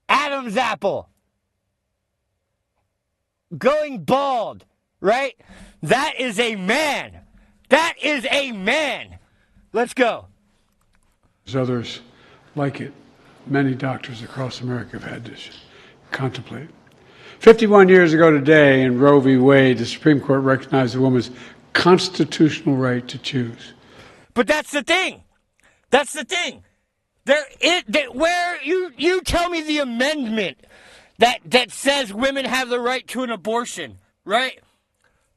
Adam's apple. Going bald, right? That is a man. That is a man. Let's go. There's others like it. Many doctors across America have had to contemplate. 51 years ago today, in Roe v. Wade, the Supreme Court recognized a woman's constitutional right to choose. But that's the thing. That's the thing. Where you tell me the amendment that says women have the right to an abortion, right?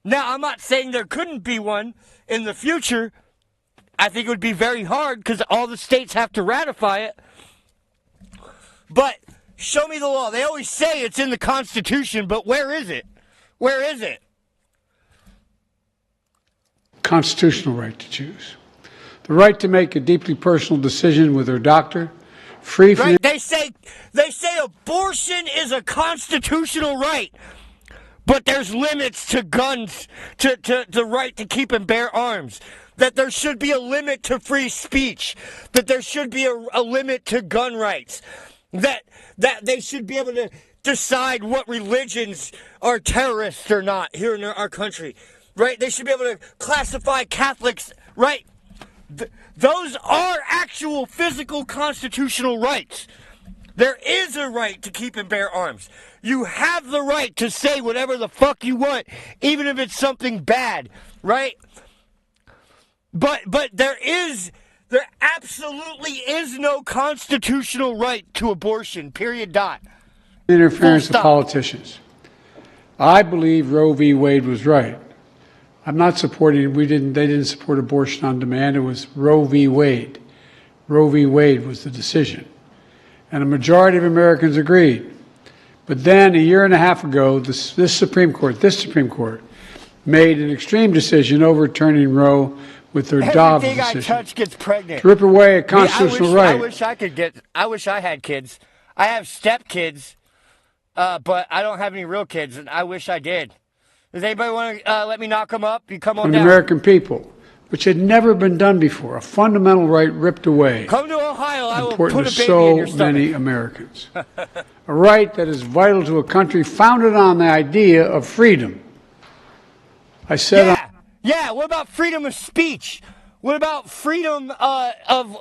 Now, I'm not saying there couldn't be one in the future. I think it would be very hard because all the states have to ratify it. But show me the law. They always say it's in the Constitution, but where is it? Where is it? Constitutional right to choose. The right to make a deeply personal decision with her doctor, free from... Right? They say abortion is a constitutional right, but there's limits to guns, to the right to keep and bear arms. That there should be a limit to free speech. That there should be a limit to gun rights. That they should be able to decide what religions are terrorists or not here in our country. Right? They should be able to classify Catholics, right? Those are actual physical constitutional rights. There is a right to keep and bear arms. You have the right to say whatever the fuck you want, even if it's something bad, right? But there absolutely is no constitutional right to abortion, period, dot. Interference of politicians. I believe Roe v. Wade was right. I'm not supporting, they didn't support abortion on demand. It was Roe v. Wade. Roe v. Wade was the decision. And a majority of Americans agreed. But then a year and a half ago, this Supreme Court made an extreme decision overturning Roe with their Dobbs decision. Everything I touch gets pregnant. To rip away a constitutional right. I wish I had kids. I have stepkids, but I don't have any real kids, and I wish I did. Does anybody want to let me knock them up? You come on down. American people, which had never been done before, a fundamental right ripped away. Come to Ohio, I will put a baby in your so stomach. many Americans. A right that is vital to a country founded on the idea of freedom. I said... Yeah, what about freedom of speech? What about freedom of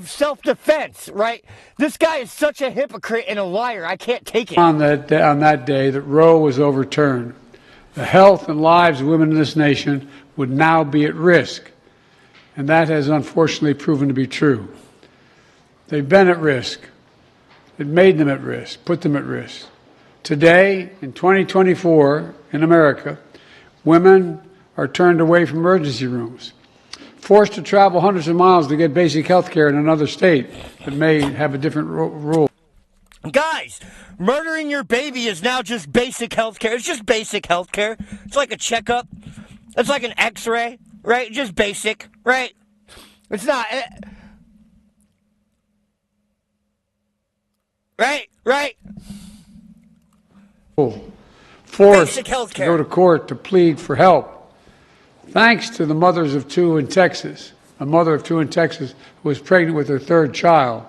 self-defense, right? This guy is such a hypocrite and a liar. I can't take it. On that day that Roe was overturned, the health and lives of women in this nation would now be at risk. and that has unfortunately proven to be true. They've been at risk. It made them at risk, put them at risk. Today, in 2024, in America, women are turned away from emergency rooms, forced to travel hundreds of miles to get basic health care in another state that may have a different rule. Guys, murdering your baby is now just basic health care. It's just basic health care. It's like a checkup. It's like an x-ray, right? Just basic, right? It's not... Right? Forced to go to court to plead for help. Thanks to the mothers of two in Texas, a mother of two in Texas who was pregnant with her third child.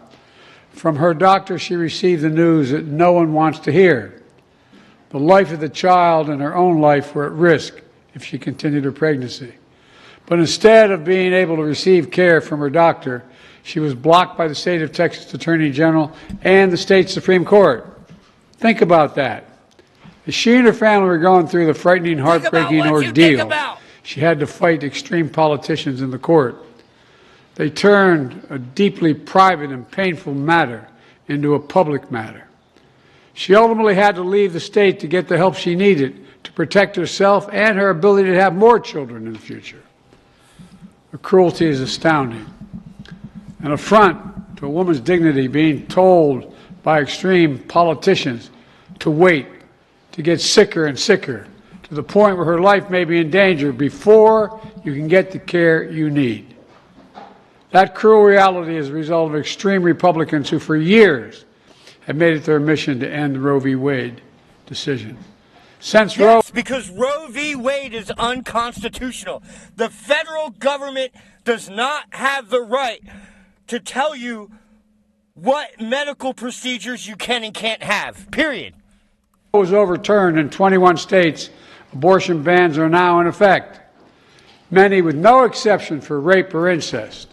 From her doctor, she received the news that no one wants to hear. The life of the child and her own life were at risk if she continued her pregnancy. But instead of being able to receive care from her doctor, she was blocked by the state of Texas Attorney General and the state Supreme Court. Think about that. As she and her family were going through the frightening, heartbreaking ordeal, she had to fight extreme politicians in the court. They turned a deeply private and painful matter into a public matter. She ultimately had to leave the state to get the help she needed to protect herself and her ability to have more children in the future. The cruelty is astounding. An affront to a woman's dignity being told by extreme politicians to wait, to get sicker and sicker, to the point where her life may be in danger before you can get the care you need. That cruel reality is a result of extreme Republicans who for years have made it their mission to end the Roe v. Wade decision. Since because Roe v. Wade is unconstitutional. The federal government does not have the right to tell you what medical procedures you can and can't have, period. Was overturned in 21 states. Abortion bans are now in effect, many with no exception for rape or incest.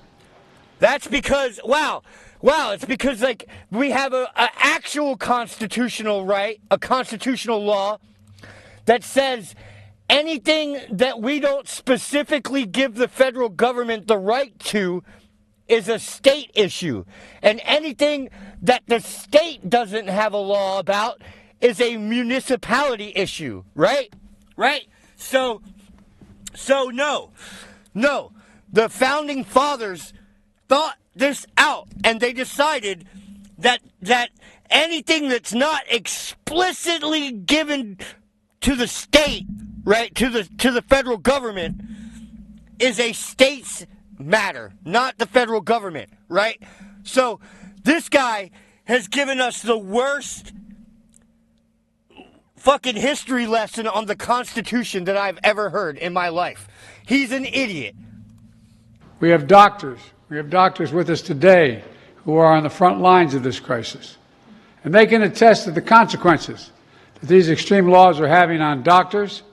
That's because, wow, it's because, like, we have an actual constitutional right, a constitutional law that says anything that we don't specifically give the federal government the right to is a state issue. And anything that the state doesn't have a law about is a municipality issue, right? Right? So no. The founding fathers thought this out, and they decided that anything that's not explicitly given to the state, right, to the federal government, is a state's matter, not the federal government, right? So this guy has given us the worst fucking history lesson on the Constitution that I've ever heard in my life. He's an idiot. We have doctors with us today who are on the front lines of this crisis. And they can attest to the consequences that these extreme laws are having on doctors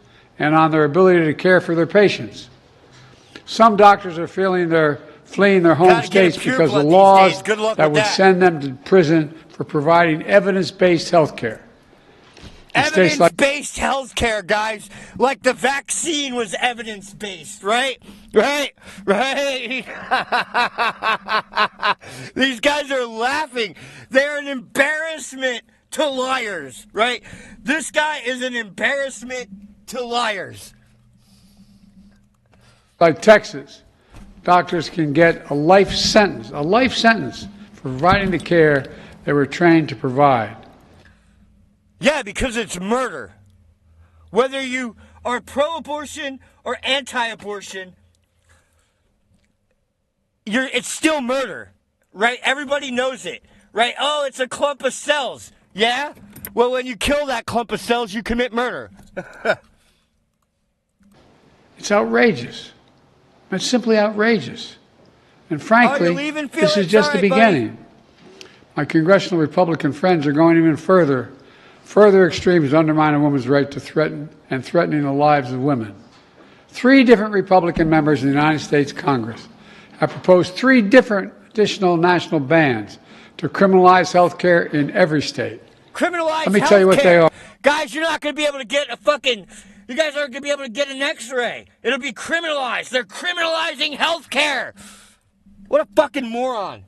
and on their ability to care for their patients. Some doctors are fleeing their home states because of laws that would send them to prison for providing evidence-based health care. Evidence-based health care, guys. Like the vaccine was evidence-based, right? Right? These guys are laughing. They're an embarrassment to liars, right? This guy is an embarrassment to liars. Like Texas, doctors can get a life sentence for providing the care they were trained to provide. Yeah, because it's murder. Whether you are pro-abortion or anti-abortion, it's still murder, right? Everybody knows it, right? Oh, it's a clump of cells. Yeah? Well, when you kill that clump of cells, you commit murder. It's outrageous. It's simply outrageous. And frankly, this is just the beginning. My congressional Republican friends are going even further. Further extremes undermine a woman's right to threatening the lives of women. 3 different Republican members in the United States Congress have proposed 3 different additional national bans to criminalize health care in every state. Criminalize Let me tell you what they are. Guys, you're not going to be able to get a fucking You guys aren't going to be able to get an x-ray. It'll be criminalized. They're criminalizing healthcare. What a fucking moron.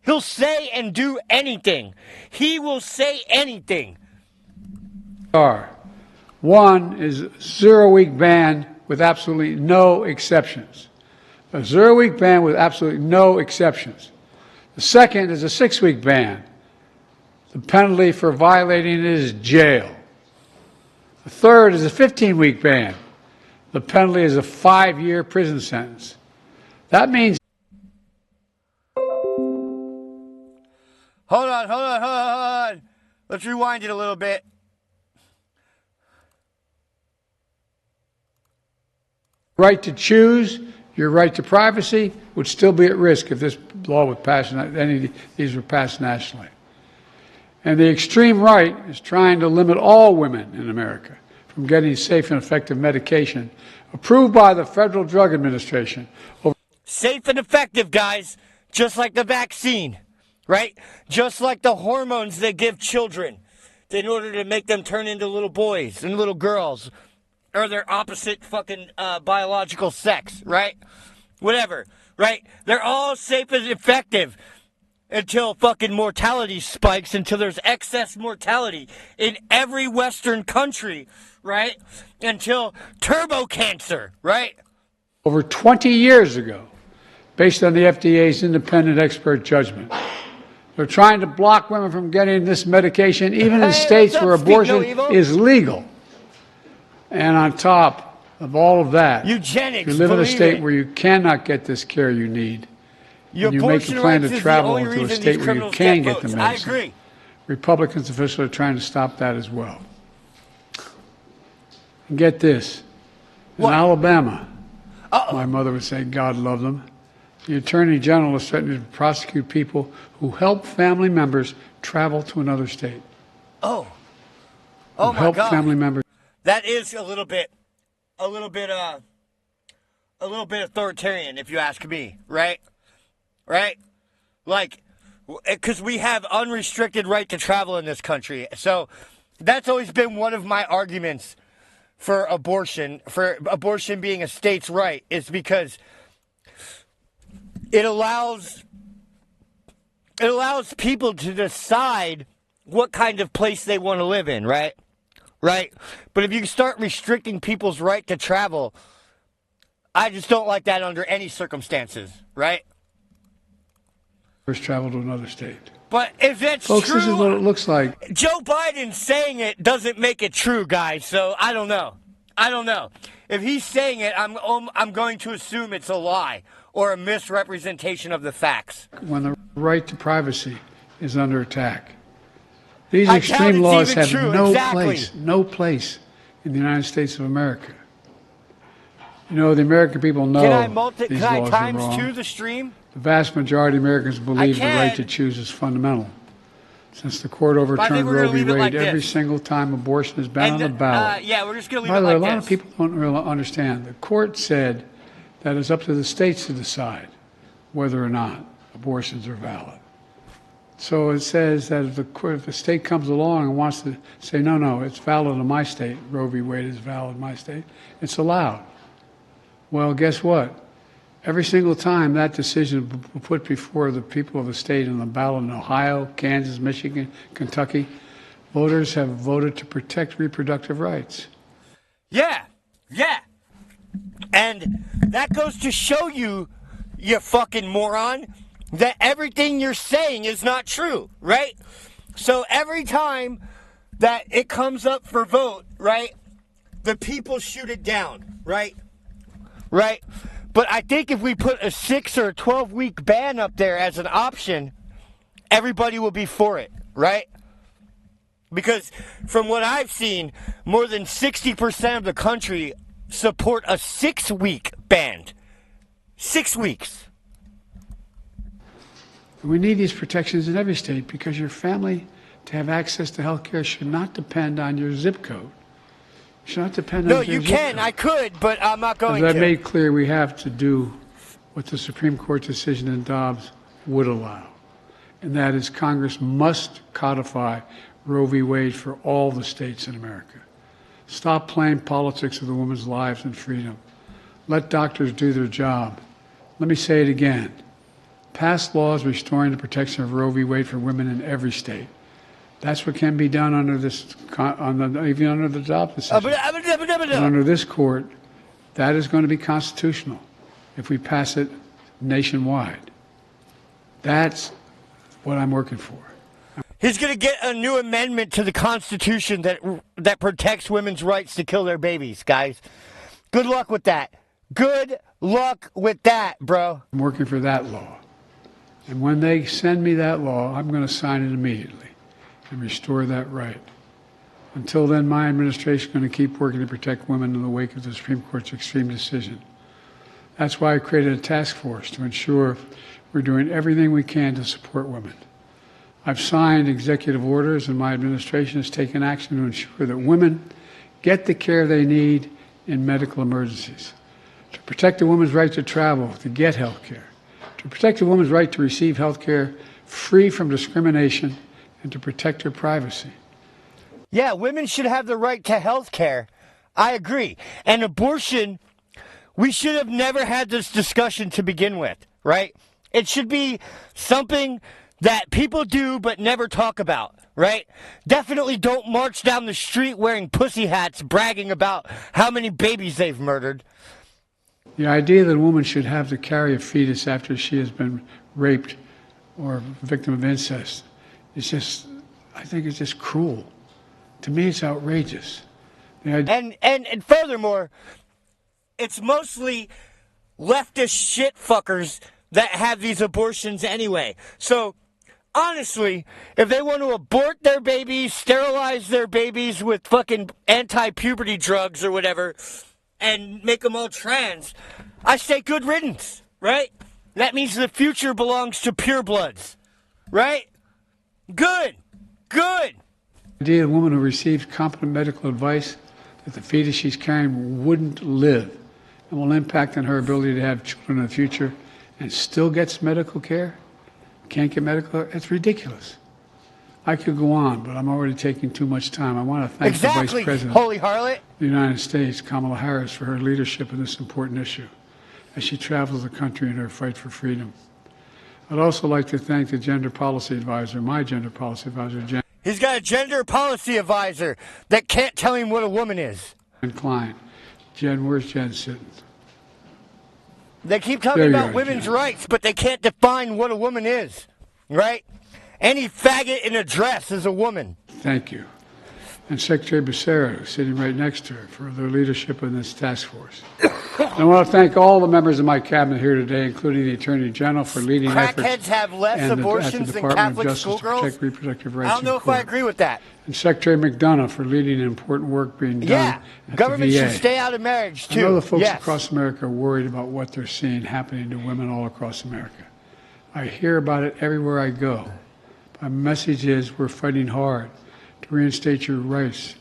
He'll say and do anything. He will say anything. One is 0-week ban with absolutely no exceptions. A 0-week ban with absolutely no exceptions. The second is a 6-week ban. The penalty for violating it is jail. The third is a 15-week ban. The penalty is a 5-year prison sentence. That means... Hold on. Let's rewind it a little bit. Right to choose, your right to privacy would still be at risk if this law would pass, any of these were passed nationally. And the extreme right is trying to limit all women in America from getting safe and effective medication approved by the Federal Drug Administration. Safe and effective, guys, just like the vaccine, right? Just like the hormones they give children in order to make them turn into little boys and little girls or their opposite fucking biological sex, right? Whatever, right? They're all safe and effective until fucking mortality spikes, until there's excess mortality in every Western country, right? Until turbo cancer, right? Over 20 years ago, based on the FDA's independent expert judgment. They're trying to block women from getting this medication, even in states where abortion is legal. And on top of all of that, eugenics, you live in a state where you cannot get this care you need. And you make a plan to travel into a state where you can get the medicine. I agree. Republicans officials are trying to stop that as well. And get this. In Alabama, my mother would say, God love them, the Attorney General is threatening to prosecute people who help family members travel to another state. Oh my help God. Family members. That is a little bit authoritarian, if you ask me, right? Right? Like, because we have unrestricted right to travel in this country. So that's always been one of my arguments for abortion being a state's right, is because it allows people to decide what kind of place they want to live in, right? Right? But if you start restricting people's right to travel, I just don't like that under any circumstances, right? First travel to another state. But if that's Folks, true, this is what it looks like. Joe Biden saying it doesn't make it true, guys. So I don't know. If he's saying it, I'm going to assume it's a lie or a misrepresentation of the facts. When the right to privacy is under attack. These extreme laws have no place in the United States of America. You know, the American people know these laws are wrong. The stream? The vast majority of Americans believe the right to choose is fundamental. Since the court overturned Roe v. Wade, every single time abortion has been on the ballot. We're just going to leave By the way, it like a lot this. of people don't really understand. The court said that it's up to the states to decide whether or not abortions are valid. So it says that if the state comes along and wants to say, no, it's valid in my state, Roe v. Wade is valid in my state, it's allowed. Well, guess what? Every single time that decision was put before the people of the state on the ballot in Ohio, Kansas, Michigan, Kentucky, voters have voted to protect reproductive rights. Yeah. And that goes to show you, you fucking moron, that everything you're saying is not true, right? So every time that it comes up for vote, right, the people shoot it down, right? Right? But I think if we put a 6 or 12-week ban up there as an option, everybody will be for it, right? Because from what I've seen, more than 60% of the country support a 6-week ban. 6 weeks. We need these protections in every state because your family to have access to health care should not depend on your zip code. It should not depend on your zip code. No, you can. I could, but I'm not going to. As I made clear, we have to do what the Supreme Court decision in Dobbs would allow, and that is Congress must codify Roe v. Wade for all the states in America. Stop playing politics of the women's lives and freedom. Let doctors do their job. Let me say it again. Pass laws restoring the protection of Roe v. Wade for women in every state. That's what can be done under this, even under the Dobbs decision. And under this court, that is going to be constitutional if we pass it nationwide. That's what I'm working for. He's going to get a new amendment to the Constitution that protects women's rights to kill their babies, guys. Good luck with that. Good luck with that, bro. I'm working for that law. And when they send me that law, I'm going to sign it immediately and restore that right. Until then, my administration is going to keep working to protect women in the wake of the Supreme Court's extreme decision. That's why I created a task force to ensure we're doing everything we can to support women. I've signed executive orders, and my administration has taken action to ensure that women get the care they need in medical emergencies, to protect a woman's right to travel, to get health care, to protect a woman's right to receive health care free from discrimination, and to protect her privacy. Yeah, women should have the right to health care. I agree. And abortion, we should have never had this discussion to begin with, right? It should be something that people do but never talk about, right? Definitely don't march down the street wearing pussy hats bragging about how many babies they've murdered. The idea that a woman should have to carry a fetus after she has been raped or a victim of incest is just, I think it's just cruel. To me, it's outrageous. And furthermore, it's mostly leftist shit fuckers that have these abortions anyway. So, honestly, if they want to abort their babies, sterilize their babies with fucking anti-puberty drugs or whatever, and make them all trans, I say good riddance, right? That means the future belongs to purebloods, right? Good. Good. The idea of a woman who receives competent medical advice that the fetus she's carrying wouldn't live and will impact on her ability to have children in the future and still gets medical care, can't get medical care, it's ridiculous. I could go on, but I'm already taking too much time. I want to thank the Vice President Holy harlot. of the United States, Kamala Harris, for her leadership in this important issue as she travels the country in her fight for freedom. I'd also like to thank the Gender Policy Advisor, my Gender Policy Advisor, Jen. He's got a gender policy advisor that can't tell him what a woman is. Klein. Jen, where's Jen sitting? They keep talking about women's rights, but they can't define what a woman is, right? Any faggot in a dress is a woman. Thank you. And Secretary Becerra, sitting right next to her, for their leadership in this task force. I want to thank all the members of my cabinet here today, including the Attorney General, for leading efforts. Crackheads have less abortions than Catholic schoolgirls? To protect reproductive rights. I don't know if I agree with that. And Secretary McDonough for leading the important work being done. Yeah, at government the VA. should stay out of marriage, too. I know the folks across America are worried about what they're seeing happening to women all across America. I hear about it everywhere I go. My message is we're fighting hard to reinstate your rights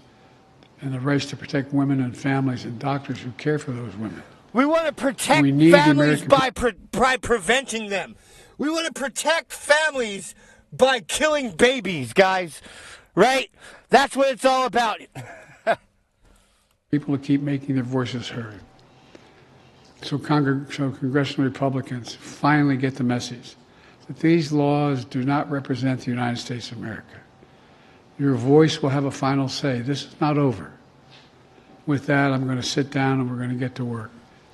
and the rights to protect women and families and doctors who care for those women. We want to protect families by preventing them. We want to protect families by killing babies, guys. Right? That's what it's all about. People to keep making their voices heard. So congressional Republicans finally get the message that these laws do not represent the United States of America. Your voice will have a final say. This is not over. With that, I'm going to sit down and we're going to get to work.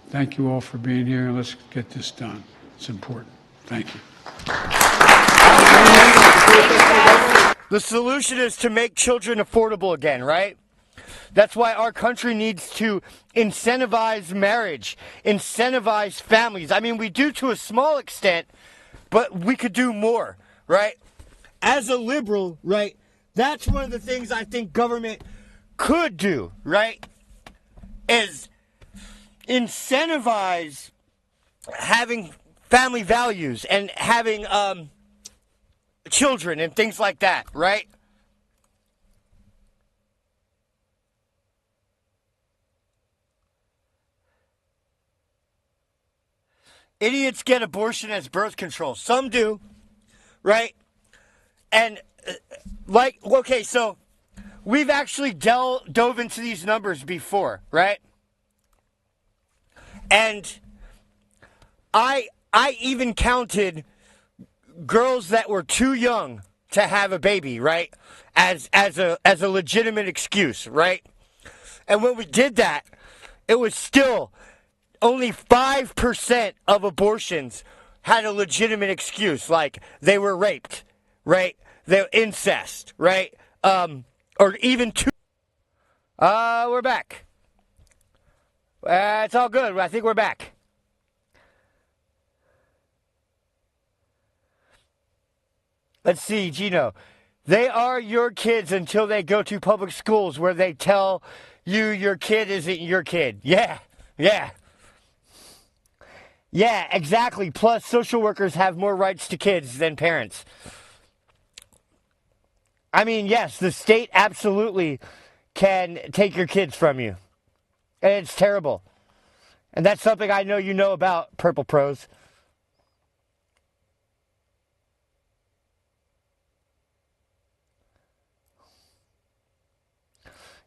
Thank you all for being here, and let's get this done. It's important. Thank you. The solution is to make children affordable again, right? That's why our country needs to incentivize marriage, incentivize families. I mean, we do to a small extent, but we could do more, right? As a liberal, right, that's one of the things I think government could do, right, is incentivize having family values and having children and things like that, right? Idiots get abortion as birth control. Some do, right? And, okay, so we've actually dove into these numbers before, right? And I even counted girls that were too young to have a baby, right? As a legitimate excuse, right? And when we did that, it was still only 5% of abortions had a legitimate excuse, like they were raped, right? They were incest, right? Or even two. We're back. It's all good. I think we're back. Let's see, Gino. They are your kids until they go to public schools where they tell you your kid isn't your kid. Yeah, yeah. Yeah, exactly. Plus, social workers have more rights to kids than parents. I mean, yes, the state absolutely can take your kids from you. And it's terrible. And that's something I know you know about, Purple Pros.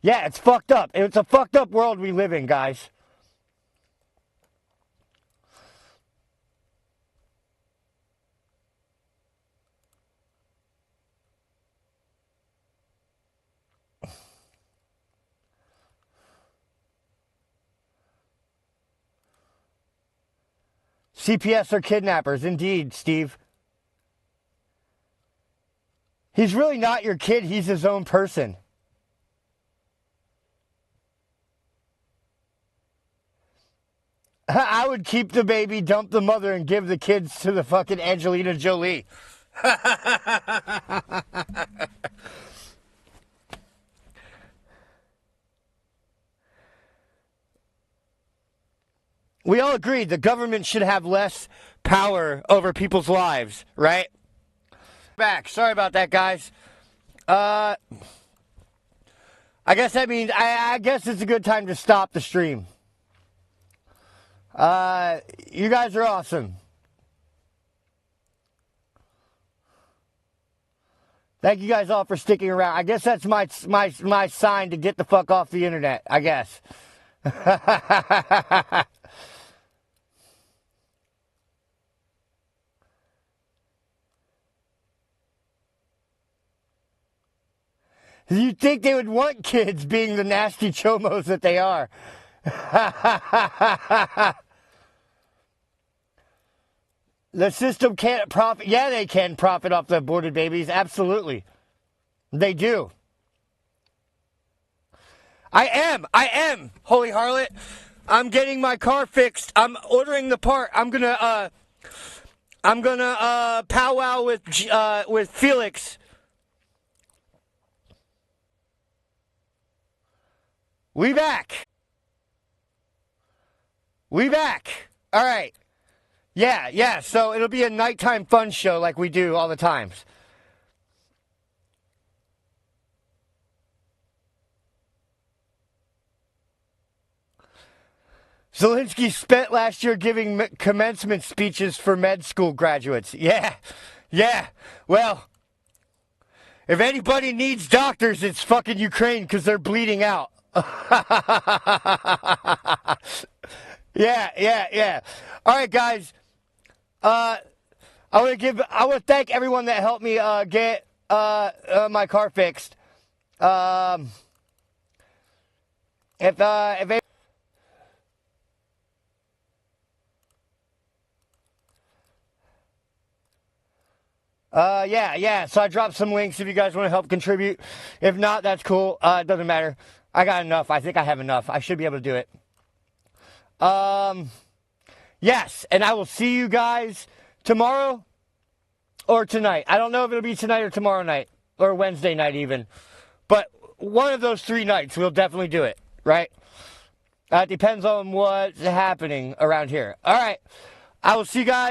Yeah, it's fucked up. It's a fucked up world we live in, guys. CPS are kidnappers, indeed, Steve. He's really not your kid, he's his own person. I would keep the baby, dump the mother, and give the kids to the fucking Angelina Jolie. We all agree the government should have less power over people's lives, right? Back. Sorry about that, guys. I guess that means I guess it's a good time to stop the stream. You guys are awesome. Thank you guys all for sticking around. I guess that's my sign to get the fuck off the internet, I guess. You'd think they would want kids being the nasty chomos that they are. The system can't profit. Yeah, they can profit off the aborted babies. Absolutely. They do. I am, Holy Harlot. I'm getting my car fixed. I'm ordering the part. I'm gonna powwow with Felix. We back. All right. Yeah. So it'll be a nighttime fun show like we do all the times. Zelensky spent last year giving commencement speeches for med school graduates. Yeah. Well, if anybody needs doctors, it's fucking Ukraine because they're bleeding out. Yeah. All right, guys. I want to thank everyone that helped me get my car fixed. Yeah. So I dropped some links if you guys want to help contribute. If not, that's cool. It doesn't matter. I got enough. I think I have enough. I should be able to do it. Yes, and I will see you guys tomorrow or tonight. I don't know if it'll be tonight or tomorrow night or Wednesday night even. But one of those 3 nights, we'll definitely do it, right? It depends on what's happening around here. All right. I will see you guys.